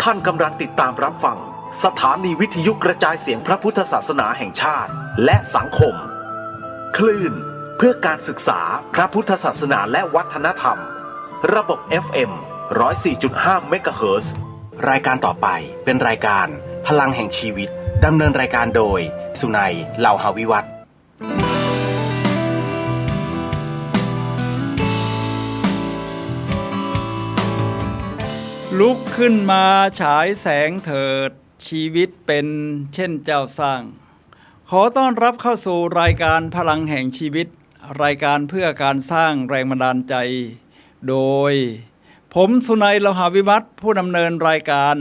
ท่านกำลังติดตามรับฟังสถานีวิทยุกระจายเสียงพระพุทธศาสนาแห่งชาติและสังคมคลื่นเพื่อการศึกษาพระพุทธศาสนาและวัฒนธรรมระบบ FM 104.5 เมกะเฮิรตซ์รายการต่อไปเป็นรายการพลังแห่งชีวิตดำเนินรายการโดยสุนัย เหล่าหาวิวัฒน์ลุกขึ้นมาฉายแสงเถิดชีวิตเป็นเช่นเจ้าสร้างขอต้อนรับเข้าสู่รายการพลังแห่งชีวิตรายการเพื่อการสร้างแรงบันดาลใจโดยผมสุนัย เหล่าหาวิวัฒน์ผู้ดำเนินรายการ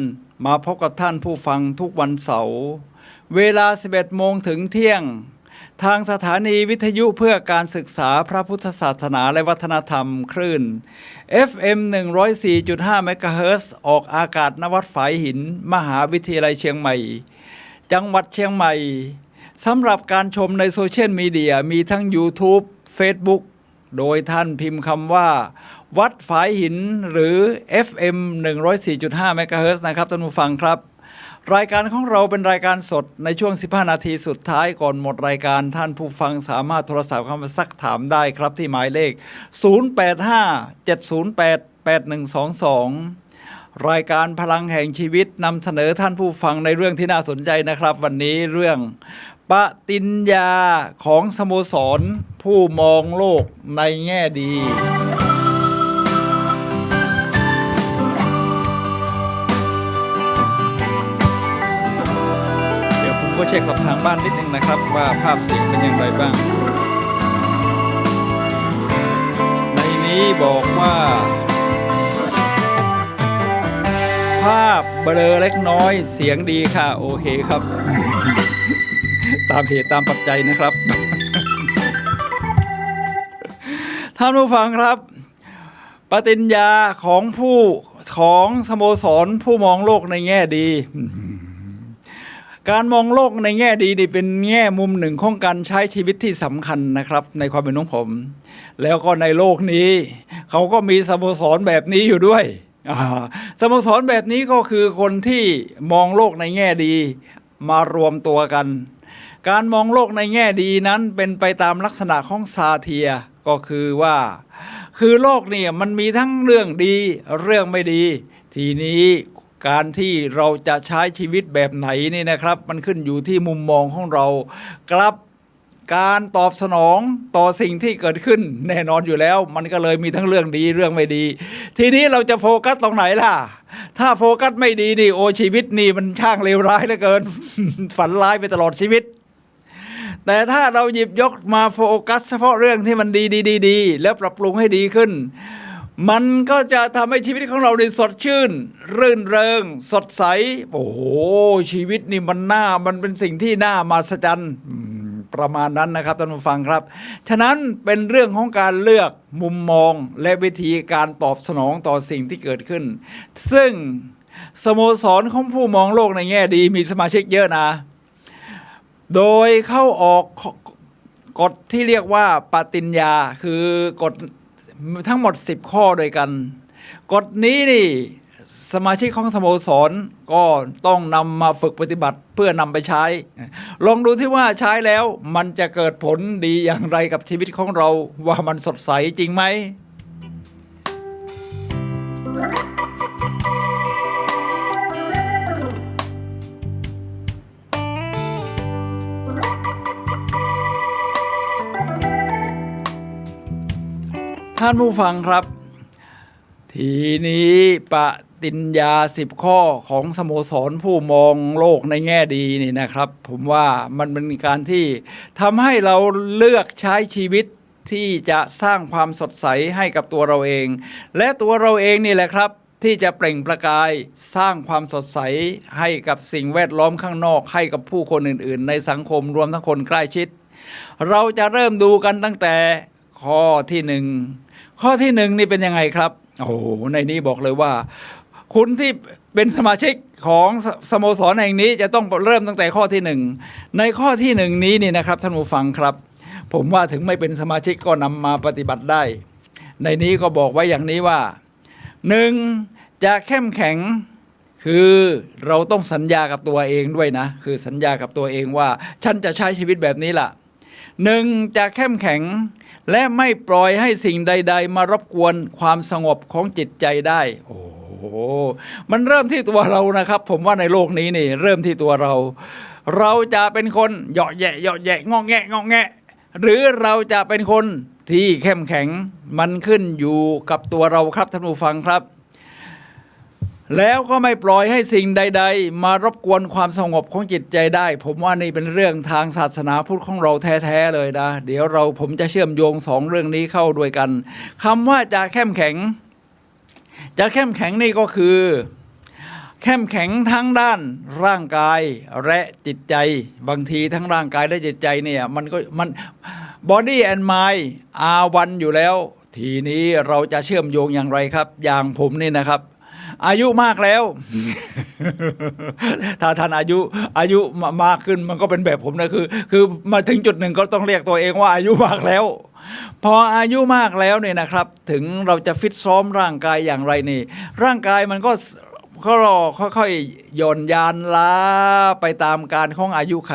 มาพบกับท่านผู้ฟังทุกวันเสาร์เวลา 11 โมงถึงเที่ยงทางสถานีวิทยุเพื่อการศึกษาพระพุทธศาสนาและวัฒนธรรมคลื่น FM 104.5 เมกะเฮิรตซ์ออกอากาศณวัดฝายหินมหาวิทยาลัยเชียงใหม่จังหวัดเชียงใหม่สำหรับการชมในโซเชียลมีเดียมีทั้ง YouTube Facebook โดยท่านพิมพ์คำว่าวัดฝายหินหรือ FM 104.5 เมกะเฮิรตซ์นะครับท่านผู้ฟังครับรายการของเราเป็นรายการสดในช่วง15นาทีสุดท้ายก่อนหมดรายการท่านผู้ฟังสามารถโทรศัพท์เข้ามาซักถามได้ครับที่หมายเลข0857088122รายการพลังแห่งชีวิตนำเสนอท่านผู้ฟังในเรื่องที่น่าสนใจนะครับวันนี้เรื่องปฏิญญาของสโมสรผู้มองโลกในแง่ดีก็เช็คกับทางบ้านนิดนึงนะครับว่าภาพเสียงเป็นอย่างไรบ้างในนี้บอกว่าภาพเบลอเล็กน้อยเสียงดีค่ะโอเคครับ ตามเหตุตามปัจจัยนะครับ ท่านผู้ฟังครับปฏิญญาของสโมสรผู้มองโลกในแง่ดีการมองโลกในแง่ดีนี่เป็นแง่มุมหนึ่งของการใช้ชีวิตที่สำคัญนะครับในความเป็นของผมแล้วก็ในโลกนี้เขาก็มีสโมสรแบบนี้อยู่ด้วยสโมสรแบบนี้ก็คือคนที่มองโลกในแง่ดีมารวมตัวกันการมองโลกในแง่ดีนั้นเป็นไปตามลักษณะของซาเทียก็คือว่าคือโลกนี่มันมีทั้งเรื่องดีเรื่องไม่ดีทีนี้การที่เราจะใช้ชีวิตแบบไหนนี่นะครับมันขึ้นอยู่ที่มุมมองของเราครับการตอบสนองต่อสิ่งที่เกิดขึ้นแน่นอนอยู่แล้วมันก็เลยมีทั้งเรื่องดีเรื่องไม่ดีทีนี้เราจะโฟกัสตรงไหนล่ะถ้าโฟกัสไม่ดีนี่โอชีวิตนี่มันช่างเลวร้ายเหลือเกิน ฝันร้ายไปตลอดชีวิตแต่ถ้าเราหยิบยกมาโฟกัสเฉพาะเรื่องที่มันดีแล้วปรับปรุงให้ดีขึ้นมันก็จะทำให้ชีวิตของเราได้สดชื่นรื่นเริงสดใสโอ้โหชีวิตนี่มันเป็นสิ่งที่น่ามหัศจรรย์ประมาณนั้นนะครับท่านผู้ฟังครับฉะนั้นเป็นเรื่องของการเลือกมุมมองและวิธีการตอบสนองต่อสิ่งที่เกิดขึ้นซึ่งสโมสรของผู้มองโลกในแง่ดีมีสมาชิกเยอะนะโดยเข้าออกกฎที่เรียกว่าปฏิญญาคือกฎทั้งหมด10ข้อด้วยกันกฎนี้นี่สมาชิกของสโมสรก็ต้องนำมาฝึกปฏิบัติเพื่อนำไปใช้ลองดูที่ว่าใช้แล้วมันจะเกิดผลดีอย่างไรกับชีวิตของเราว่ามันสดใสจริงไหมท่านผู้ฟังครับทีนี้ปฏิญญา10ข้อของสโมสรผู้มองโลกในแง่ดีนี่นะครับผมว่ามันเป็นการที่ทำให้เราเลือกใช้ชีวิต ที่จะสร้างความสดใสให้กับตัวเราเอง และตัวเราเองนี่แหละครับที่จะเปล่งประกายสร้างความสดใสให้กับสิ่งแวดล้อมข้างนอกให้กับผู้คนอื่นๆในสังคมรวมทั้งคนใกล้ชิดเราจะเริ่มดูกันตั้งแต่ข้อที่หนึ่งข้อที่หนึ่งนี่เป็นยังไงครับโอ้โหในนี้บอกเลยว่าคุณที่เป็นสมาชิกของสโมสรแห่งนี้จะต้องเริ่มตั้งแต่ข้อที่หนึ่งในข้อที่หนึ่งนี้นี่นะครับท่านผู้ฟังครับผมว่าถึงไม่เป็นสมาชิกก็นำมาปฏิบัติได้ในนี้ก็บอกไว้อย่างนี้ว่าหนึ่งจะเข้มแข็งคือเราต้องสัญญากับตัวเองด้วยนะคือสัญญากับตัวเองว่าฉันจะใช้ชีวิตแบบนี้ล่ะหนึ่งจะเข้มแข็งและไม่ปล่อยให้สิ่งใดๆมารบกวนความสงบของจิตใจได้โอ้โหมันเริ่มที่ตัวเรานะครับผมว่าในโลกนี้นี่เริ่มที่ตัวเราเราจะเป็นคนเหยาะแยะงอแงะงอแงะหรือเราจะเป็นคนที่เข้มแข็งมันขึ้นอยู่กับตัวเราครับท่านผู้ฟังครับแล้วก็ไม่ปล่อยให้สิ่งใดๆมารบกวนความสงบของจิตใจได้ผมว่านี่เป็นเรื่องทางศาสนาพุทธของเราแท้ๆเลยนะเดี๋ยวผมจะเชื่อมโยงสองเรื่องนี้เข้าด้วยกันคำว่าจะเข้มแข็งนี่ก็คือเข้มแข็งทั้งด้านร่างกายและจิตใจบางทีทั้งร่างกายและจิตใจเนี่ยมัน body and mind are one อยู่แล้วทีนี้เราจะเชื่อมโยงอย่างไรครับอย่างผมนี่นะครับอายุมากแล้ว ถ้าท่านอายุมากขึ้นมันก็เป็นแบบผมนะคือมาถึงจุดหนึ่งก็ต้องเรียกตัวเองว่าอายุมากแล้วพออายุมากแล้วเนี่ยนะครับถึงเราจะฟิตซ้อมร่างกายอย่างไรนี่ร่างกายมันก็ค่อยๆหย่อนยานล้าไปตามการของอายุไข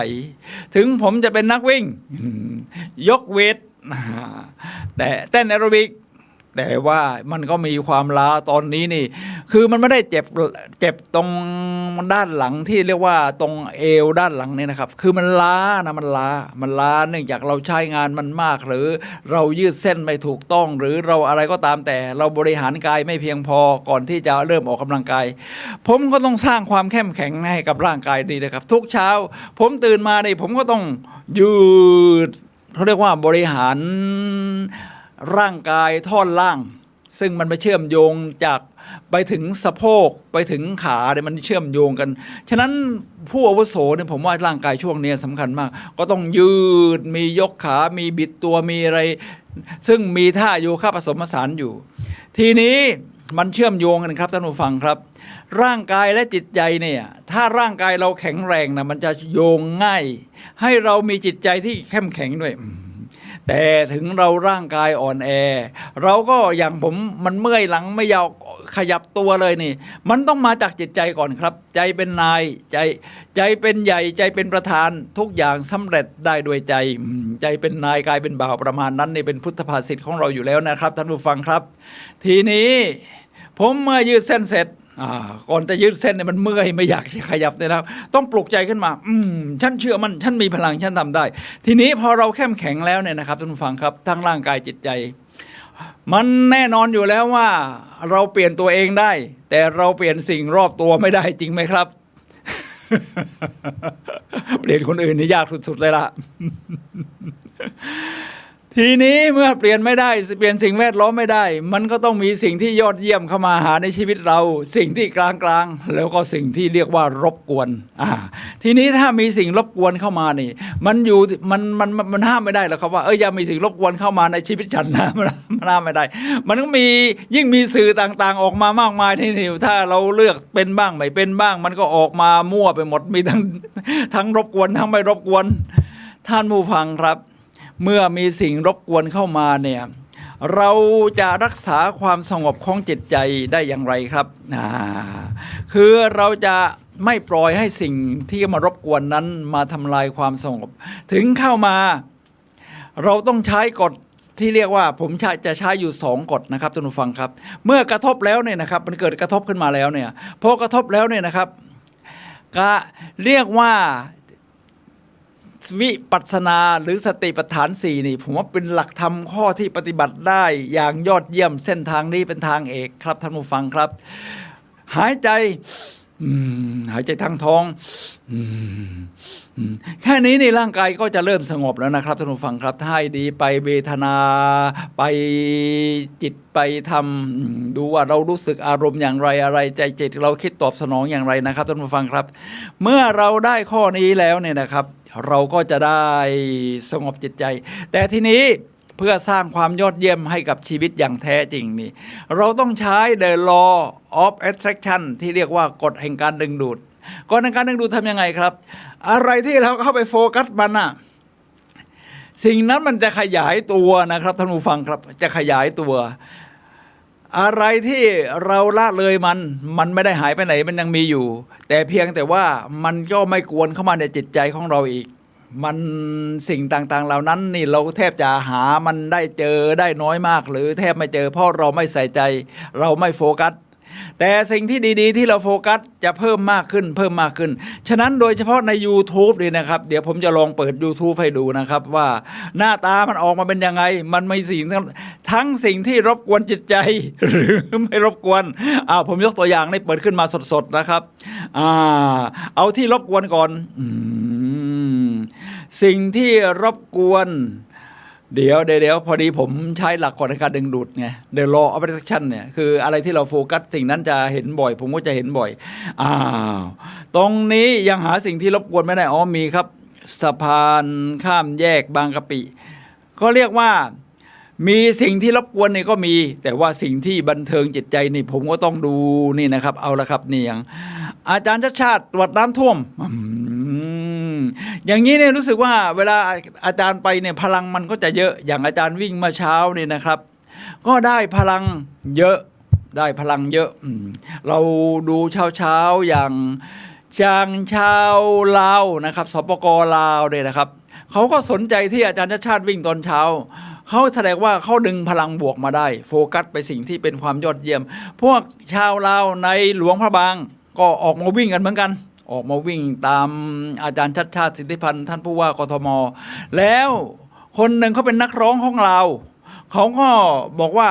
ถึงผมจะเป็นนักวิ่งยกเวทแต่เต้นแอโรบิกแต่ว่ามันก็มีความล้าตอนนี้นี่คือมันไม่ได้เจ็บตรงด้านหลังที่เรียกว่าตรงเอวด้านหลังนี่นะครับคือมันล้านะมันล้าเนื่องจากเราใช้งานมันมากหรือเรายืดเส้นไม่ถูกต้องหรือเราอะไรก็ตามแต่เราบริหารกายไม่เพียงพอก่อนที่จะเริ่มออกกำลังกายผมก็ต้องสร้างความเข้มแข็งให้กับร่างกายนี่นะครับทุกเช้าผมตื่นมานี่ผมก็ต้องยืดเขาเรียกว่าบริหารร่างกายท่อนล่างซึ่งมันไปเชื่อมโยงจากไปถึงสะโพกไปถึงขาเนี่ยมันเชื่อมโยงกันฉะนั้นผู้อาวุโสเนี่ยผมว่าร่างกายช่วงนี้สำคัญมากก็ต้องยืดมียกขามีบิดตัวมีอะไรซึ่งมีท่าโยคะผสมผสานอยู่ทีนี้มันเชื่อมโยงกันครับท่านผู้ฟังครับร่างกายและจิตใจเนี่ยถ้าร่างกายเราแข็งแรงนะมันจะโยงง่ายให้เรามีจิตใจที่เข้มแข็งด้วยแต่ถึงเราร่างกายอ่อนแอเราก็อย่างผมมันเมื่อยหลังไม่ยาวขยับตัวเลยนี่มันต้องมาจากจิตใจก่อนครับใจเป็นนายใจเป็นใหญ่ใจเป็นประธานทุกอย่างสำเร็จได้ด้วยใจเป็นนายกายเป็นบ่าวประมาณนั้นนี่เป็นพุทธภาษิตของเราอยู่แล้วนะครับท่านผู้ฟังครับทีนี้ผมเมื่อยืดเส้นเสร็จก่อนจะยืดเส้นเนี่ยมันเมื่อยไม่อยากขยับเลยนะครับต้องปลุกใจขึ้นมาฉันเชื่อมันฉันมีพลังฉันทำได้ทีนี้พอเราเข้มแข็งแล้วเนี่ยนะครับท่านผู้ฟังครับทั้งร่างกายจิตใจมันแน่นอนอยู่แล้วว่าเราเปลี่ยนตัวเองได้แต่เราเปลี่ยนสิ่งรอบตัวไม่ได้จริงไหมครับ เปลี่ยนคนอื่นนี่ยากสุดๆเลยล่ะ ทีนี้เมื่อเปลี่ยนไม่ได้เปลี่ยนสิ่งแวดล้อมไม่ได้มันก็ต้องมีสิ่งที่ยอดเยี่ยมเข้ามาหาในชีวิตเราสิ่งที่กลางๆแล้วก็สิ่งที่เรียกว่ารบกวนทีนี้ถ้ามีสิ่งรบกวนเข้ามานี่มันห้ามไม่ได้หรอกครับว่าอย่ามีสิ่งรบกวนเข้ามาในชีวิตฉันนะมันห้ามไม่ได้มันก็มียิ่งมีสื่อต่างๆออกมามากมายที่นี่ถ้าเราเลือกเป็นบ้างไม่เป็นบ้างมันก็ออกมามั่วไปหมดมีทั้งรบกวนทั้งไม่รบกวนท่านผู้ฟังครับเมื่อมีสิ่งรบกวนเข้ามาเนี่ยเราจะรักษาความสงบของจิตใจได้อย่างไรครับคือเราจะไม่ปล่อยให้สิ่งที่มารบกวนนั้นมาทำลายความสงบถึงเข้ามาเราต้องใช้กฎที่เรียกว่าผมจะใช้อยู่2กฎนะครับท่านผู้ฟังครับเมื่อกระทบแล้วเนี่ยนะครับมันเกิดกระทบขึ้นมาแล้วเนี่ยพอกระทบแล้วเนี่ยนะครับก็เรียกว่าวิปัสสนาหรือสติปัฏฐาน4นี่ผมว่าเป็นหลักธรรมข้อที่ปฏิบัติได้อย่างยอดเยี่ยมเส้นทางนี้เป็นทางเอกครับท่านผู้ฟังครับหายใจ หายใจทางท้องแค่นี้นี่ร่างกายก็จะเริ่มสงบแล้วนะครับท่านผู้ฟังครับถ้าให้ดีไปเวทนาไปจิตไปทำดูว่าเรารู้สึกอารมณ์อย่างไรอะไรใจจิตเราคิดตอบสนองอย่างไรนะครับท่านผู้ฟังครับเมื่อเราได้ข้อนี้แล้วเนี่ยนะครับเราก็จะได้สงบจิตใจแต่ทีนี้เพื่อสร้างความยอดเยี่ยมให้กับชีวิตอย่างแท้จริงนี่เราต้องใช้ The Law of Attraction ที่เรียกว่ากฎแห่งการดึงดูดกฎแห่งการดึงดูดทำยังไงครับอะไรที่เราเข้าไปโฟกัสมันน่ะสิ่งนั้นมันจะขยายตัวนะครับท่านผู้ฟังครับจะขยายตัวอะไรที่เราละเลยมันไม่ได้หายไปไหนมันยังมีอยู่แต่เพียงแต่ว่ามันก็ไม่กวนเข้ามาในจิตใจของเราอีกมันสิ่งต่างๆเหล่านั้นนี่เราแทบจะหามันได้เจอได้น้อยมากหรือแทบไม่เจอเพราะเราไม่ใส่ใจเราไม่โฟกัสแต่สิ่งที่ดีๆที่เราโฟกัสจะเพิ่มมากขึ้นเพิ่มมากขึ้นฉะนั้นโดยเฉพาะใน YouTube นี่นะครับเดี๋ยวผมจะลองเปิด YouTube ให้ดูนะครับว่าหน้าตามันออกมาเป็นยังไงมันมีสิ่งทั้งสิ่งที่รบกวนจิตใจหรือไม่รบกวนผมยกตัวอย่างนี่เปิดขึ้นมาสดๆนะครับเอาที่รบกวนก่อนสิ่งที่รบกวนเดี๋ยวพอดีผมใช้หลักกฎในการดึงดูดไง The Law of Attraction เนี่ยคืออะไรที่เราโฟกัสสิ่งนั้นจะเห็นบ่อยผมก็จะเห็นบ่อยตรงนี้ยังหาสิ่งที่รบกวนไม่ได้มีครับสะพานข้ามแยกบางกะปิก็เรียกว่ามีสิ่งที่รบกวนนี่ก็มีแต่ว่าสิ่งที่บันเทิงจิตใจนี่ผมก็ต้องดูนี่นะครับเอาละครับนี่อย่างอาจารย์ชาติตรวจน้ำท่วมอย่างนี้เนี่ยรู้สึกว่าเวลาอาจารย์ไปเนี่ยพลังมันก็จะเยอะอย่างอาจารย์วิ่งมาเช้านี่นะครับก็ได้พลังเยอะเราดูเช้าอย่างชาวลาวนะครับสปก.ลาวเนี่ยนะครับเขาก็สนใจที่อาจารย์ชาติวิ่งตอนเช้าเขาแสดงว่าเขาดึงพลังบวกมาได้โฟกัสไปสิ่งที่เป็นความยอดเยี่ยมพวกชาวลาวในหลวงพระบางก็ออกมาวิ่งกันเหมือนกันออกมาวิ่งตามอาจารย์ชาติสิทธิพันธ์ท่านผู้ว่ากทมแล้วคนหนึ่งเขาเป็นนักร้องของเราเขาก็บอกว่า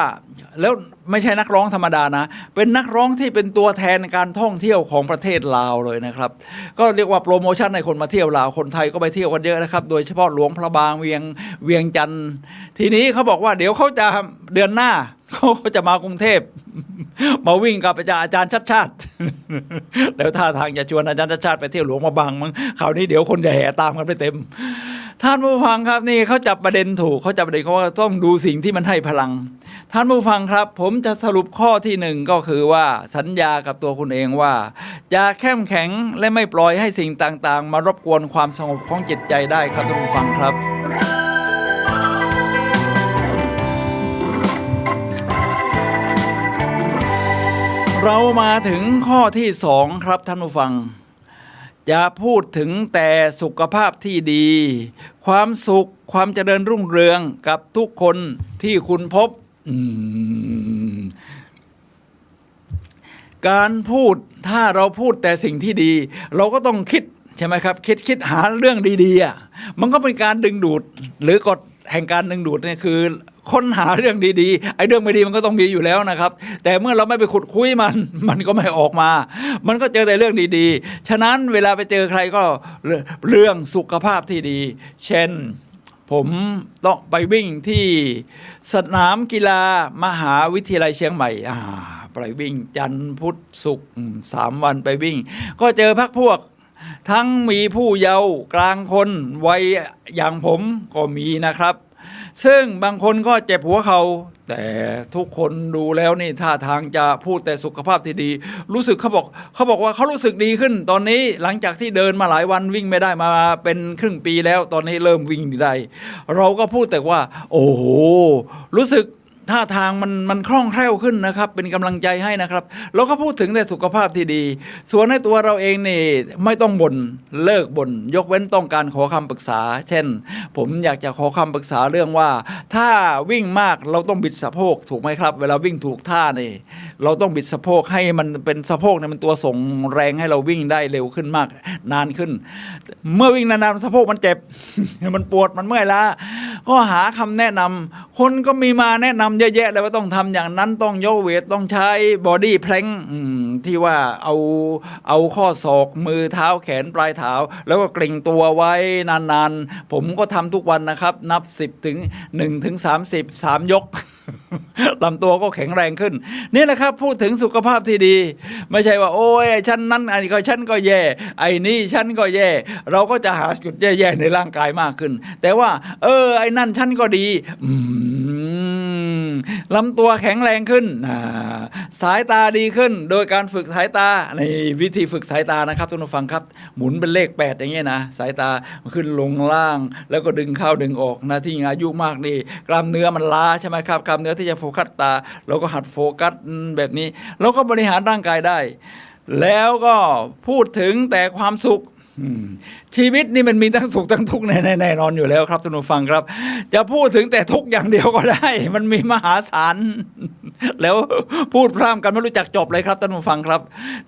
แล้วไม่ใช่นักร้องธรรมดานะเป็นนักร้องที่เป็นตัวแทนการท่องเที่ยวของประเทศลาวเลยนะครับก็เรียกว่าโปรโมชั่นให้คนมาเที่ยวลาวคนไทยก็ไปเที่ยวกันเยอะนะครับโดยเฉพาะหลวงพระบางเวียงจันทร์ทีนี้เขาบอกว่าเดี๋ยวเขาจะเดือนหน้าเขาจะมากรุงเทพมาวิ่งกับอาจารย์ชาติแล้วท่าทางจะชวนอาจารย์ชาติไปเที่ยวหลวงพระบางมั้งคราวนี้เดี๋ยวคนจะแห่ตามกันไปเต็มท่านผู้ฟังครับนี่เขาจับประเด็นถูกเขาจับประเด็นเขาว่าต้องดูสิ่งที่มันให้พลังท่านผู้ฟังครับผมจะสรุปข้อที่หนึ่งก็คือว่าสัญญากับตัวคุณเองว่าจะเข้มแข็งและไม่ปล่อยให้สิ่งต่างๆมารบกวนความสงบของจิตใจได้ครับท่านผู้ฟังครับเรามาถึงข้อที่สองครับท่านผู้ฟังจะพูดถึงแต่สุขภาพที่ดีความสุขความเจริญรุ่งเรืองกับทุกคนที่คุณพบการพูดถ้าเราพูดแต่สิ่งที่ดีเราก็ต้องคิดใช่ไหมครับคิดหาเรื่องดีๆมันก็เป็นการดึงดูดหรือกฎแห่งการดึงดูดเนี่ยคือค้นหาเรื่องดีๆไอ้เรื่องไม่ดีมันก็ต้องมีอยู่แล้วนะครับแต่เมื่อเราไม่ไปขุดคุยมันก็ไม่ออกมามันก็เจอแต่เรื่องดีๆฉะนั้นเวลาไปเจอใครก็เรื่องสุขภาพที่ดีเช่นผมต้องไปวิ่งที่สนามกีฬามหาวิทยาลัยเชียงใหม่ไปวิ่งจันทร์พุธศุกร์3 วันไปวิ่งก็เจอพรรคพวกทั้งมีผู้เยาว์กลางคนวัยอย่างผมก็มีนะครับซึ่งบางคนก็เจ็บหัวเขาแต่ทุกคนดูแล้วนี่ท่าทางจะพูดแต่สุขภาพที่ดีรู้สึกเขาบอกว่าเขารู้สึกดีขึ้นตอนนี้หลังจากที่เดินมาหลายวันวิ่งไม่ได้มาเป็นครึ่งปีแล้วตอนนี้เริ่มวิ่งได้เราก็พูดแต่ว่าโอ้โหรู้สึกท่าทางมันคล่องแคล่วขึ้นนะครับเป็นกำลังใจให้นะครับเราก็พูดถึงแต่สุขภาพที่ดีส่วนในตัวเราเองนี่ไม่ต้องบ่นเลิกบ่นยกเว้นต้องการขอคำปรึกษาเช่นผมอยากจะขอคำปรึกษาเรื่องว่าถ้าวิ่งมากเราต้องบิดสะโพกถูกไหมครับเวลาวิ่งถูกท่านี่เราต้องบิดสะโพกให้มันเป็นสะโพกเนี่ยมันตัวส่งแรงให้เราวิ่งได้เร็วขึ้นมากนานขึ้นเมื่อวิ่งนานๆสะโพกมันเจ็บ มันปวดมันเมื่อยล้าก็หาคำแนะนำคนก็มีมาแนะนำ เยอะแยะเลยว่าต้องทำอย่างนั้นต้องยกเวทต้องใช้บอดี้แพลงที่ว่าเอาข้อศอกมือเท้าแขนปลายเท้าแล้วก็เกร็งตัวไว้นานๆผมก็ทำทุกวันนะครับนับ10ถึง1ถึง30 3 ยก ลำตัวก็แข็งแรงขึ้นนี่แหละครับพูดถึงสุขภาพที่ดีไม่ใช่ว่าโอ้ยไอ้ฉันนั้นไอ้ก็ฉันก็แย่ไอ้นี่ฉันก็แย่เราก็จะหาจุดแย่ๆในร่างกายมากขึ้นแต่ว่าไอ้นั่นฉันก็ดีลำตัวแข็งแรงขึ้นสายตาดีขึ้นโดยการฝึกสายตาในวิธีฝึกสายตานะครับทุกท่านฟังครับหมุนเป็นเลข8อย่างเงี้ยนะสายตาขึ้นลงล่างแล้วก็ดึงเข้าดึงออกนะที่อายุมากนี่กล้ามเนื้อมันล้าใช่ไหมครับกล้ามเนื้อที่จะโฟกัสตาเราก็หัดโฟกัสแบบนี้เราก็บริหารร่างกายได้แล้วก็พูดถึงแต่ความสุขชีวิตนี่มันมีทั้งสุขทั้งทุกข์แน่นอนอยู่แล้วครับท่านผู้ฟังครับจะพูดถึงแต่ทุกข์อย่างเดียวก็ได้มันมีมหาศาลแล้วพูดพร่ำกันไม่รู้จักจบเลยครับท่านผู้ฟังครับ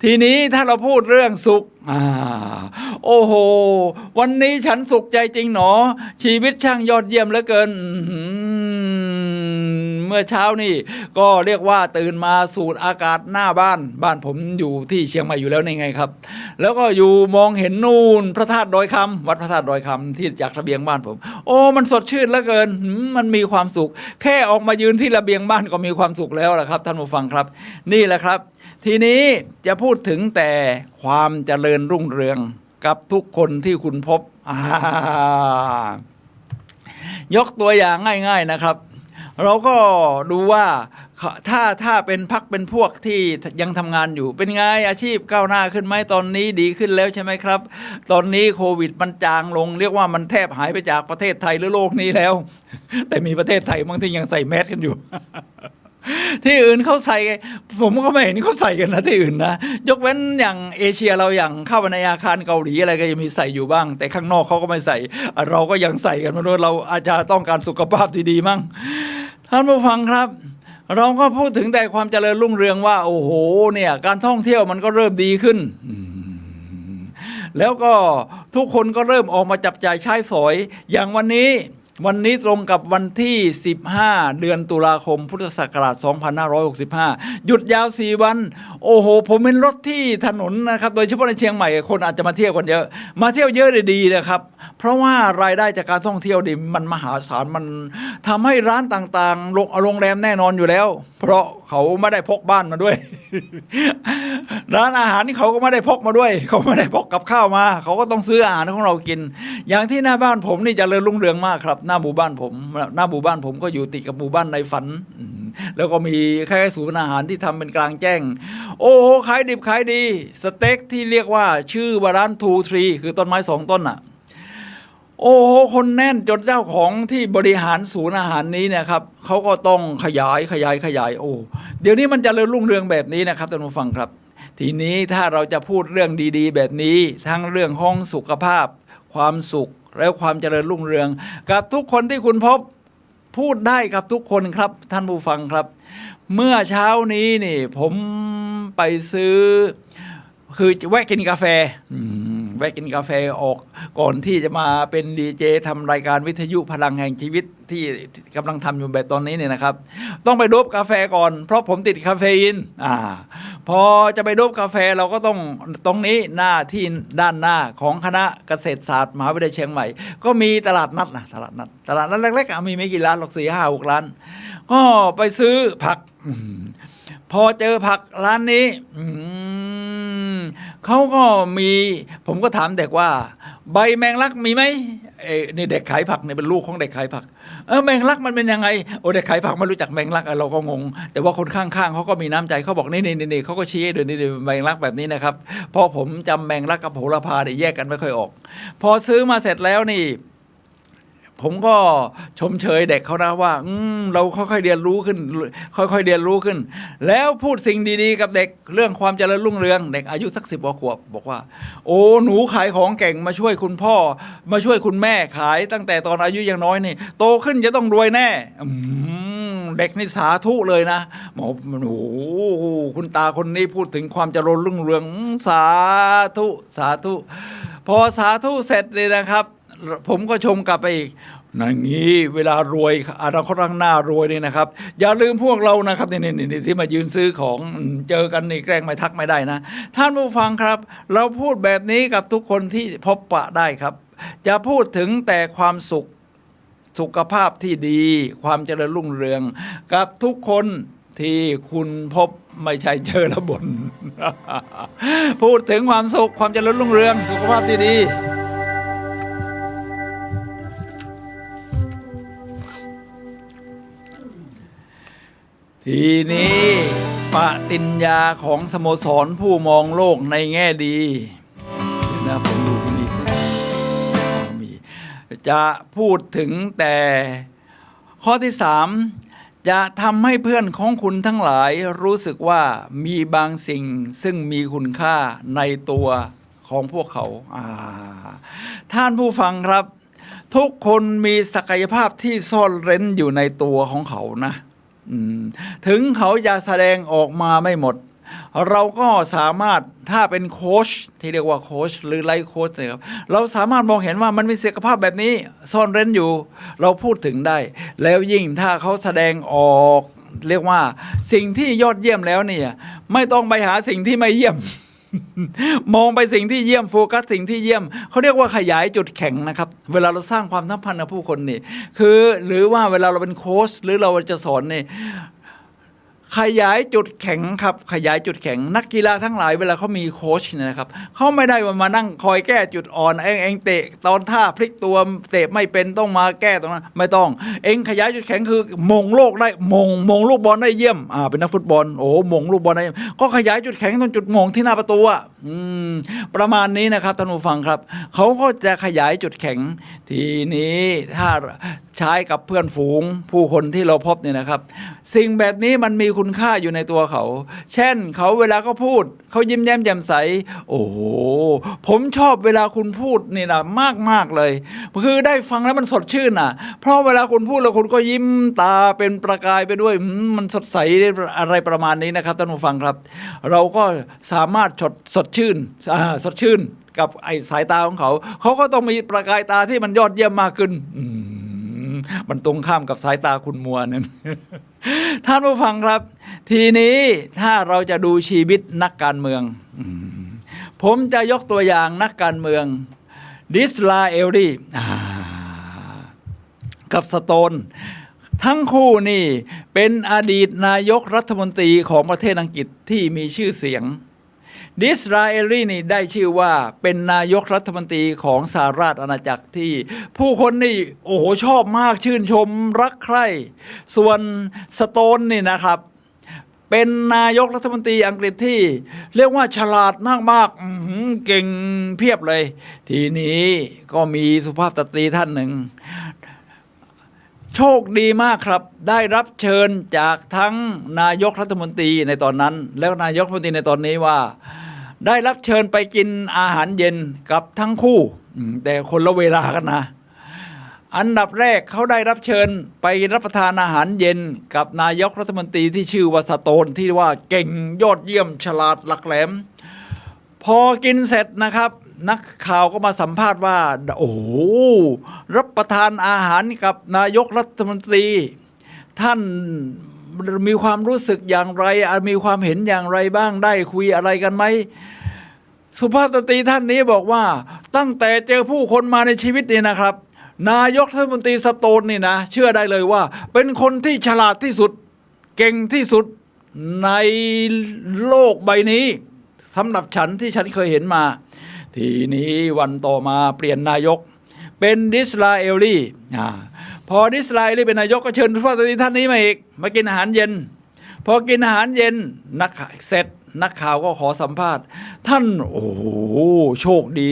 ทีนี้ถ้าเราพูดเรื่องสุขโอ้โหวันนี้ฉันสุขใจจริงหนอชีวิตช่างยอดเยี่ยมเหลือเกินเมื่อเช้านี่ก็เรียกว่าตื่นมาสูดอากาศหน้าบ้านผมอยู่ที่เชียงใหม่อยู่แล้วนี่ไงครับแล้วก็อยู่มองเห็นนู่นพระธาตุดอยคำวัดพระธาตุดอยคำที่จากระเบียงบ้านผมโอ้มันสดชื่นเหลือเกินมันมีความสุขแค่ออกมายืนที่ระเบียงบ้านก็มีความสุขแล้วล่ะครับท่านผู้ฟังครับนี่แหละครับทีนี้จะพูดถึงแต่ความเจริญรุ่งเรืองกับทุกคนที่คุณพบยกตัวอย่างง่ายๆนะครับเราก็ดูว่าถ้าเป็นพรรคเป็นพวกที่ยังทำงานอยู่เป็นไงอาชีพก้าวหน้าขึ้นไหมตอนนี้ดีขึ้นแล้วใช่ไหมครับตอนนี้โควิดมันจางลงเรียกว่ามันแทบหายไปจากประเทศไทยหรือโลกนี้แล้วแต่มีประเทศไทยบางที่ยังใส่แมสกันอยู่ ที่อื่นเขาใส่ผมก็ไม่เห็นเขาใส่กันนะที่อื่นนะยกเว้นอย่างเอเชียเราอย่างเข้าไปในอาคารเกาหลีอะไรก็ยังมีใส่อยู่บ้างแต่ข้างนอกเขาก็ไม่ใส่เราก็ยังใส่กันมาด้วยเราอาจจะต้องการสุขภาพที่ดีมั่งท่านผู้ฟังครับเราก็พูดถึงแต่ความเจริญรุ่งเรืองว่าโอ้โหเนี่ยการท่องเที่ยวมันก็เริ่มดีขึ้นแล้วก็ทุกคนก็เริ่มออกมาจับจ่ายใช้สอยอย่างวันนี้ตรงกับวันที่15เดือนตุลาคมพุทธศักราช2565หยุดยาว4วันโอ้โหผมเห็นรถที่ถนนนะครับโดยเฉพาะในเชียงใหม่คนอาจจะมาเที่ยวกันเยอะมาเที่ยวเยอะดีนะครับเพราะว่ารายได้จากการท่องเที่ยวดิมันมหาศาลมันทำให้ร้านต่างๆโรงแรมแน่นอนอยู่แล้วเพราะเขาไม่ได้พกบ้านมาด้วย ร้านอาหารนี่เขาก็ไม่ได้พกมาด้วยเขาไม่ได้พกกับข้าวมาเขาก็ต้องซื้ออาหารของเรากินอย่างที่หน้าบ้านผมนี่เจริญรุ่งเรืองมากครับหน้าหมู่บ้านผมก็อยู่ติดกับหมู่บ้านในฝันแล้วก็มีแค่ศูนย์อาหารที่ทำเป็นกลางแจ้งโอ้โหขายดิบขายดีสเต็กที่เรียกว่าชื่อว่าร้าน2-3คือต้นไม้2ต้นน่ะโอ้โหคนแน่นจนเจ้าของที่บริหารศูนย์อาหารนี้เนี่ยครับเขาก็ต้องขยายโอ้เดี๋ยวนี้มันเจริญรุ่งเรืองแบบนี้นะครับท่านผู้ฟังครับทีนี้ถ้าเราจะพูดเรื่องดีๆแบบนี้ทั้งเรื่องของสุขภาพความสุขและความเจริญรุ่งเรืองกับทุกคนที่คุณพบพูดได้กับทุกคนครับท่านผู้ฟังครับเมื่อเช้านี้นี่ผมไปซื้อคือแวะกินกาแฟออกก่อนที่จะมาเป็นดีเจทำรายการวิทยุพลังแห่งชีวิตที่กำลังทำอยู่แบบตอนนี้เนี่ยนะครับต้องไปโดบกาแฟก่อนเพราะผมติดคาเฟอีนพอจะไปโดบกาแฟเราก็ต้องตรงนี้หน้าที่ด้านหน้าของคณะเกษตรศาสตร์มหาวิทยาลัยเชียงใหม่ก็มีตลาดนัดเล็กๆมีไม่กี่ร้านหรอก4-5-6 ร้านก็ไปซื้อผักพอเจอผักร้านนี้เขาก็มีผมก็ถามเด็กว่าใบแมงลักมีไหมนี่เด็กขายผักเนี่ยเป็นลูกของเด็กขายผักแมงลักมันเป็นยังไงโอ้เด็กขายผักไม่รู้จักแมงลักเราก็งงแต่ว่าคนข้างๆเขาก็มีน้ำใจเขาบอกนี่เขาก็ชี้ให้ดูนี่แมงลักแบบนี้นะครับเพราะผมจำแมงลักกับโหระพาเนี่ยแยกกันไม่ค่อยออกพอซื้อมาเสร็จแล้วนี่ผมก็ชมเชยเด็กเขานะว่าเราค่อยๆเรียนรู้ขึ้นแล้วพูดสิ่งดีๆกับเด็กเรื่องความเจริญรุ่งเรืองเด็กอายุสัก10 ขวบบอกว่าโอ้หนูขายของเก่งมาช่วยคุณพ่อมาช่วยคุณแม่ขายตั้งแต่ตอนอายุยังน้อยนี่โตขึ้นจะต้องรวยแน่เด็กนี่สาธุเลยนะโอ้โหคุณตาคนนี้พูดถึงความเจริญรุ่งเรืองสาธุพอสาธุเสร็จเลยนะครับผมก็ชมกลับไปอีก นั่นงี้เวลารวยอนาคตข้างหน้ารวยนี่นะครับอย่าลืมพวกเรานะครับนี่ที่มายืนซื้อของเจอกันนี่แกล้งไม่ทักไม่ได้นะท่านผู้ฟังครับเราพูดแบบนี้กับทุกคนที่พบปะได้ครับจะพูดถึงแต่ความสุขภาพที่ดีความเจริญรุ่งเรืองกับทุกคนที่คุณพบไม่ใช่เจอแล้วบ่น พูดถึงความสุขความเจริญรุ่งเรืองสุขภาพที่ดีทีนี้ปฏิญญาของสโมสรผู้มองโลกในแง่ดีเดี๋ยวนะผมดูที่นี่มีจะพูดถึงแต่ข้อที่3จะทำให้เพื่อนของคุณทั้งหลายรู้สึกว่ามีบางสิ่งซึ่งมีคุณค่าในตัวของพวกเขาท่านผู้ฟังครับทุกคนมีศักยภาพที่ซ่อนเร้นอยู่ในตัวของเขานะถึงเขาจะแสดงออกมาไม่หมดเราก็สามารถถ้าเป็นโค้ชที่เรียกว่าโค้ชหรือไลฟ์โค้ชนะครับเราสามารถมองเห็นว่ามันมีศักยภาพแบบนี้ซ่อนเร้นอยู่เราพูดถึงได้แล้วยิ่งถ้าเขาแสดงออกเรียกว่าสิ่งที่ยอดเยี่ยมแล้วเนี่ยไม่ต้องไปหาสิ่งที่ไม่เยี่ยม มองไปสิ่งที่เยี่ยมโฟกัสสิ่งที่เยี่ยมเขาเรียกว่าขยายจุดแข็งนะครับเวลาเราสร้างความสัมพันธ์กับผู้คนนี่คือหรือว่าเวลาเราเป็นโค้ชหรือเราจะสอนนี่ขยายจุดแข็งครับขยายจุดแข็งนักกีฬาทั้งหลายเวลาเขามีโค้ชเนี่ยนะครับเขาไม่ได้มานั่งคอยแก้จุดอ่อนเองเตะตอนท่าพลิกตัวเตะไม่เป็นต้องมาแก้ตรงนั้นไม่ต้องเองขยายจุดแข็งคือมงโลกได้มงลูกบอลได้เยี่ยมเป็นนักฟุตบอลโอ้มงลูกบอลได้ก็ขยายจุดแข็งตรงจุดมงที่หน้าประตูประมาณนี้นะครับท่านผู้ฟังครับเขาก็จะขยายจุดแข็งทีนี้ถ้าใช้กับเพื่อนฝูงผู้คนที่เราพบเนี่ยนะครับสิ่งแบบนี้มันมีคุณค่าอยู่ในตัวเขาเช่นเขาเวลาเขาพูดเขายิ้มแย้มแจ่มใสโอ้โหผมชอบเวลาคุณพูดนี่นะมากเลยคือได้ฟังแล้วมันสดชื่นเพราะเวลาคุณพูดแล้วคุณก็ยิ้มตาเป็นประกายไปด้วยมันสดใสอะไรประมาณนี้นะครับท่านผู้ฟังครับเราก็สามารถสดชื่นกับไอ้สายตาของเขาก็ต้องมีประกายตาที่มันยอดเยี่ยมมากขึ้นมันตรงข้ามกับสายตาคุณมัวนั่น ท่านผู้ฟังครับทีนี้ถ้าเราจะดูชีวิตนักการเมืองผมจะยกตัวอย่างนักการเมืองดิสลาเอลลีกับสโตนทั้งคู่นี่เป็นอดีตนายกรัฐมนตรีของประเทศอังกฤษที่มีชื่อเสียงดิสราเอลลีนี่ได้ชื่อว่าเป็นนายกรัฐมนตรีของสหราชอาณาจักรที่ผู้คนนี่โอ้โหชอบมากชื่นชมรักใคร่ส่วนสโตนนี่นะครับเป็นนายกรัฐมนตรีอังกฤษที่เรียกว่าฉลาดมากๆเก่งเพียบเลยทีนี้ก็มีสุภาพสตรีท่านหนึ่งโชคดีมากครับได้รับเชิญจากทั้งนายกรัฐมนตรีในตอนนั้นแล้วนายกรัฐมนตรีในตอนนี้ว่าได้รับเชิญไปกินอาหารเย็นกับทั้งคู่แต่คนละเวลากันนะอันดับแรกเขาได้รับเชิญไปรับประทานอาหารเย็นกับนายกรัฐมนตรีที่ชื่อว่าสโตนที่ว่าเก่งยอดเยี่ยมฉลาดหลักแหลมพอกินเสร็จนะครับนักข่าวก็มาสัมภาษณ์ว่าโอ้โหรับประทานอาหารกับนายกรัฐมนตรีท่านมีความรู้สึกอย่างไรมีความเห็นอย่างไรบ้างได้คุยอะไรกันไหมสุภาพสตรีท่านนี้บอกว่าตั้งแต่เจอผู้คนมาในชีวิตนี่นะครับนายกรัฐมนตรีสโตนนี่นะเชื่อได้เลยว่าเป็นคนที่ฉลาดที่สุดเก่งที่สุดในโลกใบนี้สำหรับฉันที่ฉันเคยเห็นมาทีนี้วันต่อมาเปลี่ยนนายกเป็นดิสลาเอลลีพอดิสลาเอลลีเป็นนายกก็เชิญสุภาพสตรีท่านนี้มาอีกมากินอาหารเย็นพอกินอาหารเย็นเสร็จนักข่าวก็ขอสัมภาษณ์ท่านโอ้โชคดี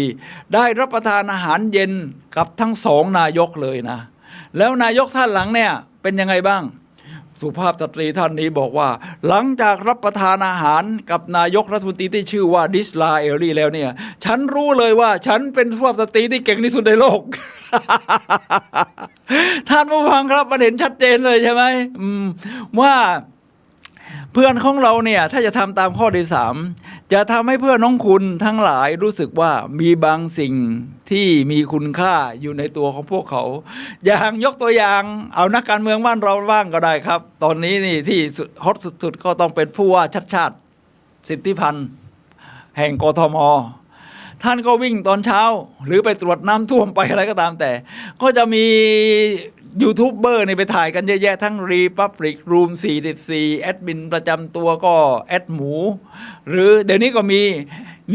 ได้รับประทานอาหารเย็นกับทั้งสองนายกเลยนะแล้วนายกท่านหลังเนี่ยเป็นยังไงบ้างสุภาพสตรีท่านนี้บอกว่าหลังจากรับประทานอาหารกับนายกรัฐมนตรีที่ชื่อว่าดิสลาเอลลีแล้วเนี่ยฉันรู้เลยว่าฉันเป็นสุภาพสตรีที่เก่งที่สุดในโลก ท่านผู้ฟังครับมันเห็นชัดเจนเลยใช่ไหมว่าเพื่อนของเราเนี่ยถ้าจะทำตามข้อที่3จะทำให้เพื่อนน้องคุณทั้งหลายรู้สึกว่ามีบางสิ่ง ที่มีคุณค่าอยู่ในตัวของพวกเขาอย่างยกตัวอย่างเอานักการเมืองบ้านเราบ้างก็ได้ครับตอนนี้นี่ที่ฮอตสุดๆก็ต้องเป็นผู้ว่าชัดชาติสิทธิพันธ์แห่งกทมท่านก็วิ่งตอนเช้าหรือไปตรวจน้ำท่วมไปอะไรก็ตามแต่ก็จะมียูทูบเบอร์นี่ไปถ่ายกันเยอะแยะทั้ง Republic Room 44แอดมินประจำตัวก็แอดหมูหรือเดี๋ยวนี้ก็มี